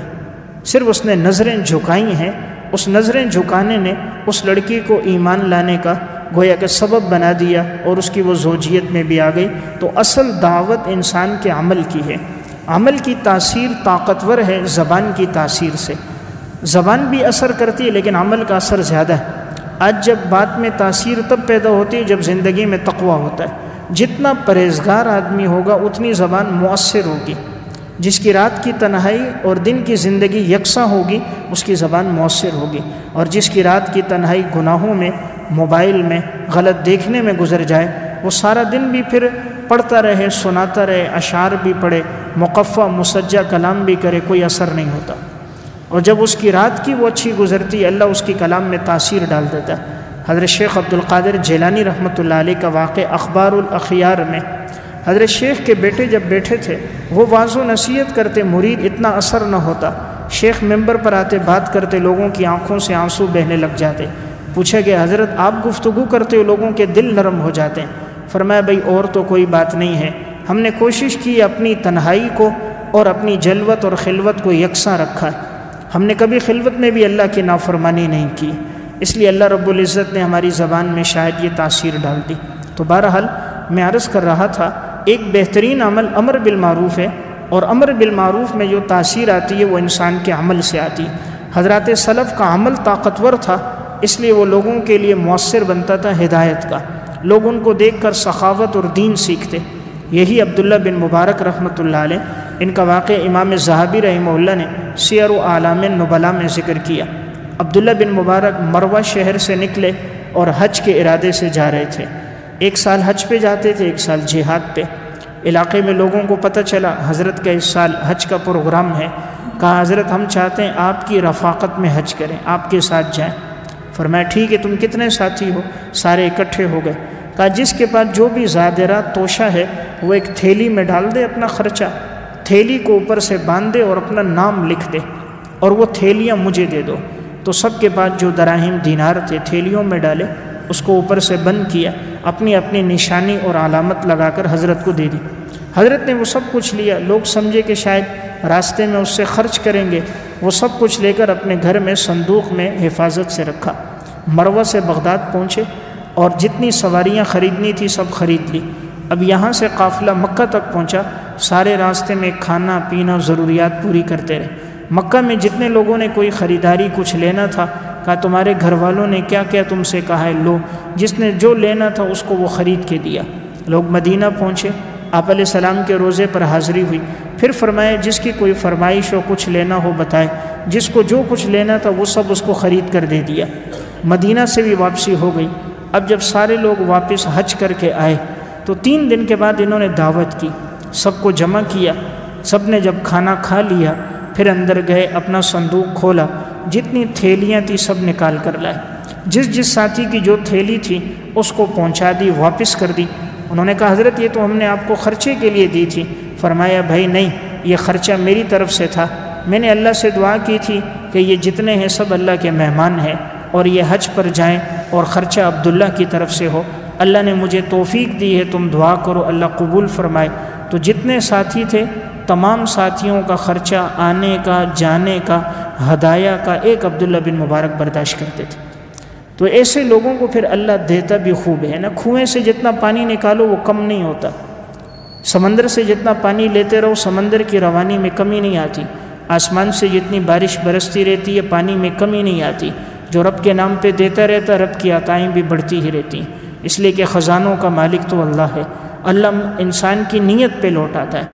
صرف اس نے نظریں جھکائی ہیں، اس نظریں جھکانے نے اس لڑکی کو ایمان لانے کا گویا کہ سبب بنا دیا، اور اس کی وہ زوجیت میں بھی آ گئی۔ تو اصل دعوت انسان کے عمل کی ہے۔ عمل کی تاثیر طاقتور ہے زبان کی تاثیر سے۔ زبان بھی اثر کرتی ہے لیکن عمل کا اثر زیادہ ہے۔ آج جب بات میں تاثیر تب پیدا ہوتی ہے جب زندگی میں تقویٰ ہوتا ہے۔ جتنا پرہیزگار آدمی ہوگا اتنی زبان مؤثر ہوگی۔ جس کی رات کی تنہائی اور دن کی زندگی یکساں ہوگی اس کی زبان مؤثر ہوگی، اور جس کی رات کی تنہائی گناہوں میں، موبائل میں، غلط دیکھنے میں گزر جائے، وہ سارا دن بھی پھر پڑھتا رہے، سناتا رہے، اشعار بھی پڑھے، مقفع مسجع کلام بھی کرے، کوئی اثر نہیں ہوتا۔ اور جب اس کی رات کی وہ اچھی گزرتی، اللہ اس کی کلام میں تاثیر ڈال دیتا ہے۔ حضرت شیخ عبد القادر جیلانی رحمۃ اللہ علیہ کا واقع اخبار الاخیار میں، حضرت شیخ کے بیٹے جب بیٹھے تھے وہ واعظ و نصیحت کرتے، مرید اتنا اثر نہ ہوتا، شیخ ممبر پر آتے بات کرتے، لوگوں کی آنکھوں سے آنسو بہنے لگ جاتے۔ پوچھا گیا حضرت آپ گفتگو کرتے ہو لوگوں کے دل نرم ہو جاتے ہیں؟ فرمایا بھائی اور تو کوئی بات نہیں ہے، ہم نے کوشش کی اپنی تنہائی کو اور اپنی جلوت اور خلوت کو یکساں رکھا ہے، ہم نے کبھی خلوت میں بھی اللہ کی نافرمانی نہیں کی، اس لیے اللہ رب العزت نے ہماری زبان میں شاید یہ تاثیر ڈال دی۔ تو بہرحال میں عرض کر رہا تھا ایک بہترین عمل امر بالمعروف ہے، اور امر بالمعروف میں جو تاثیر آتی ہے وہ انسان کے عمل سے آتی ہے۔ حضرات سلف کا عمل طاقتور تھا، اس لیے وہ لوگوں کے لیے مؤثر بنتا تھا ہدایت کا، لوگ ان کو دیکھ کر سخاوت اور دین سیکھتے۔ یہی عبداللہ بن مبارک رحمۃ اللہ علیہ، ان کا واقعہ امام ذہبی رحمہ اللہ نے سیر و اعلام النبلاء میں ذکر کیا۔ عبداللہ بن مبارک مروہ شہر سے نکلے اور حج کے ارادے سے جا رہے تھے۔ ایک سال حج پہ جاتے تھے، ایک سال جہاد پہ۔ علاقے میں لوگوں کو پتہ چلا حضرت کا اس سال حج کا پروگرام ہے۔ کہا حضرت ہم چاہتے ہیں آپ کی رفاقت میں حج کریں، آپ کے ساتھ جائیں۔ فرمایا ٹھیک ہے، تم کتنے ساتھی ہو؟ سارے اکٹھے ہو گئے۔ کہا جس کے پاس جو بھی زادرہ توشہ ہے وہ ایک تھیلی میں ڈال دے اپنا خرچہ، تھیلی کو اوپر سے باندھ دے اور اپنا نام لکھ دے، اور وہ تھیلیاں مجھے دے دو۔ تو سب کے پاس جو دراہم دینار تھے تھیلیوں میں ڈالے، اس کو اوپر سے بند کیا، اپنی اپنی نشانی اور علامت لگا کر حضرت کو دے دی۔ حضرت نے وہ سب کچھ لیا، لوگ سمجھے کہ شاید راستے میں اس سے خرچ کریں گے، وہ سب کچھ لے کر اپنے گھر میں صندوق میں حفاظت سے رکھا۔ مروہ سے بغداد پہنچے اور جتنی سواریاں خریدنی تھی سب خرید لی۔ اب یہاں سے قافلہ مکہ تک پہنچا، سارے راستے میں کھانا پینا ضروریات پوری کرتے رہے۔ مکہ میں جتنے لوگوں نے کوئی خریداری کچھ لینا تھا، کہا تمہارے گھر والوں نے کیا کیا تم سے کہا ہے، لو، جس نے جو لینا تھا اس کو وہ خرید کے دیا۔ لوگ مدینہ پہنچے، آپ علیہ السلام کے روزے پر حاضری ہوئی، پھر فرمایا جس کی کوئی فرمائش ہو کچھ لینا ہو بتائے، جس کو جو کچھ لینا تھا وہ سب اس کو خرید کر دے دیا۔ مدینہ سے بھی واپسی ہو گئی۔ اب جب سارے لوگ واپس حج کر کے آئے تو 3 دن کے بعد انہوں نے دعوت کی، سب کو جمع کیا، سب نے جب کھانا کھا لیا پھر اندر گئے، اپنا صندوق کھولا، جتنی تھیلیاں تھی سب نکال کر لائے، جس ساتھی کی جو تھیلی تھی اس کو پہنچا دی، واپس کر دی۔ انہوں نے کہا حضرت یہ تو ہم نے آپ کو خرچے کے لیے دی تھی۔ فرمایا بھائی نہیں، یہ خرچہ میری طرف سے تھا، میں نے اللہ سے دعا کی تھی کہ یہ جتنے ہیں سب اللہ کے مہمان ہیں اور یہ حج پر جائیں اور خرچہ عبداللہ کی طرف سے ہو۔ اللہ نے مجھے توفیق دی ہے، تم دعا کرو اللہ قبول فرمائے۔ تو جتنے ساتھی تھے تمام ساتھیوں کا خرچہ آنے کا، جانے کا، ہدایہ کا ایک عبداللہ بن مبارک برداشت کرتے تھے۔ تو ایسے لوگوں کو پھر اللہ دیتا بھی خوب ہے نا۔ کنویں سے جتنا پانی نکالو وہ کم نہیں ہوتا، سمندر سے جتنا پانی لیتے رہو سمندر کی روانی میں کمی نہیں آتی، آسمان سے جتنی بارش برستی رہتی ہے پانی میں کمی نہیں آتی۔ جو رب کے نام پہ دیتا رہتا رب کی عطائیں بھی بڑھتی ہی رہتی ہیں، اس لیے کہ خزانوں کا مالک تو اللہ ہے، اللہ انسان کی نیت پہ لوٹاتا ہے۔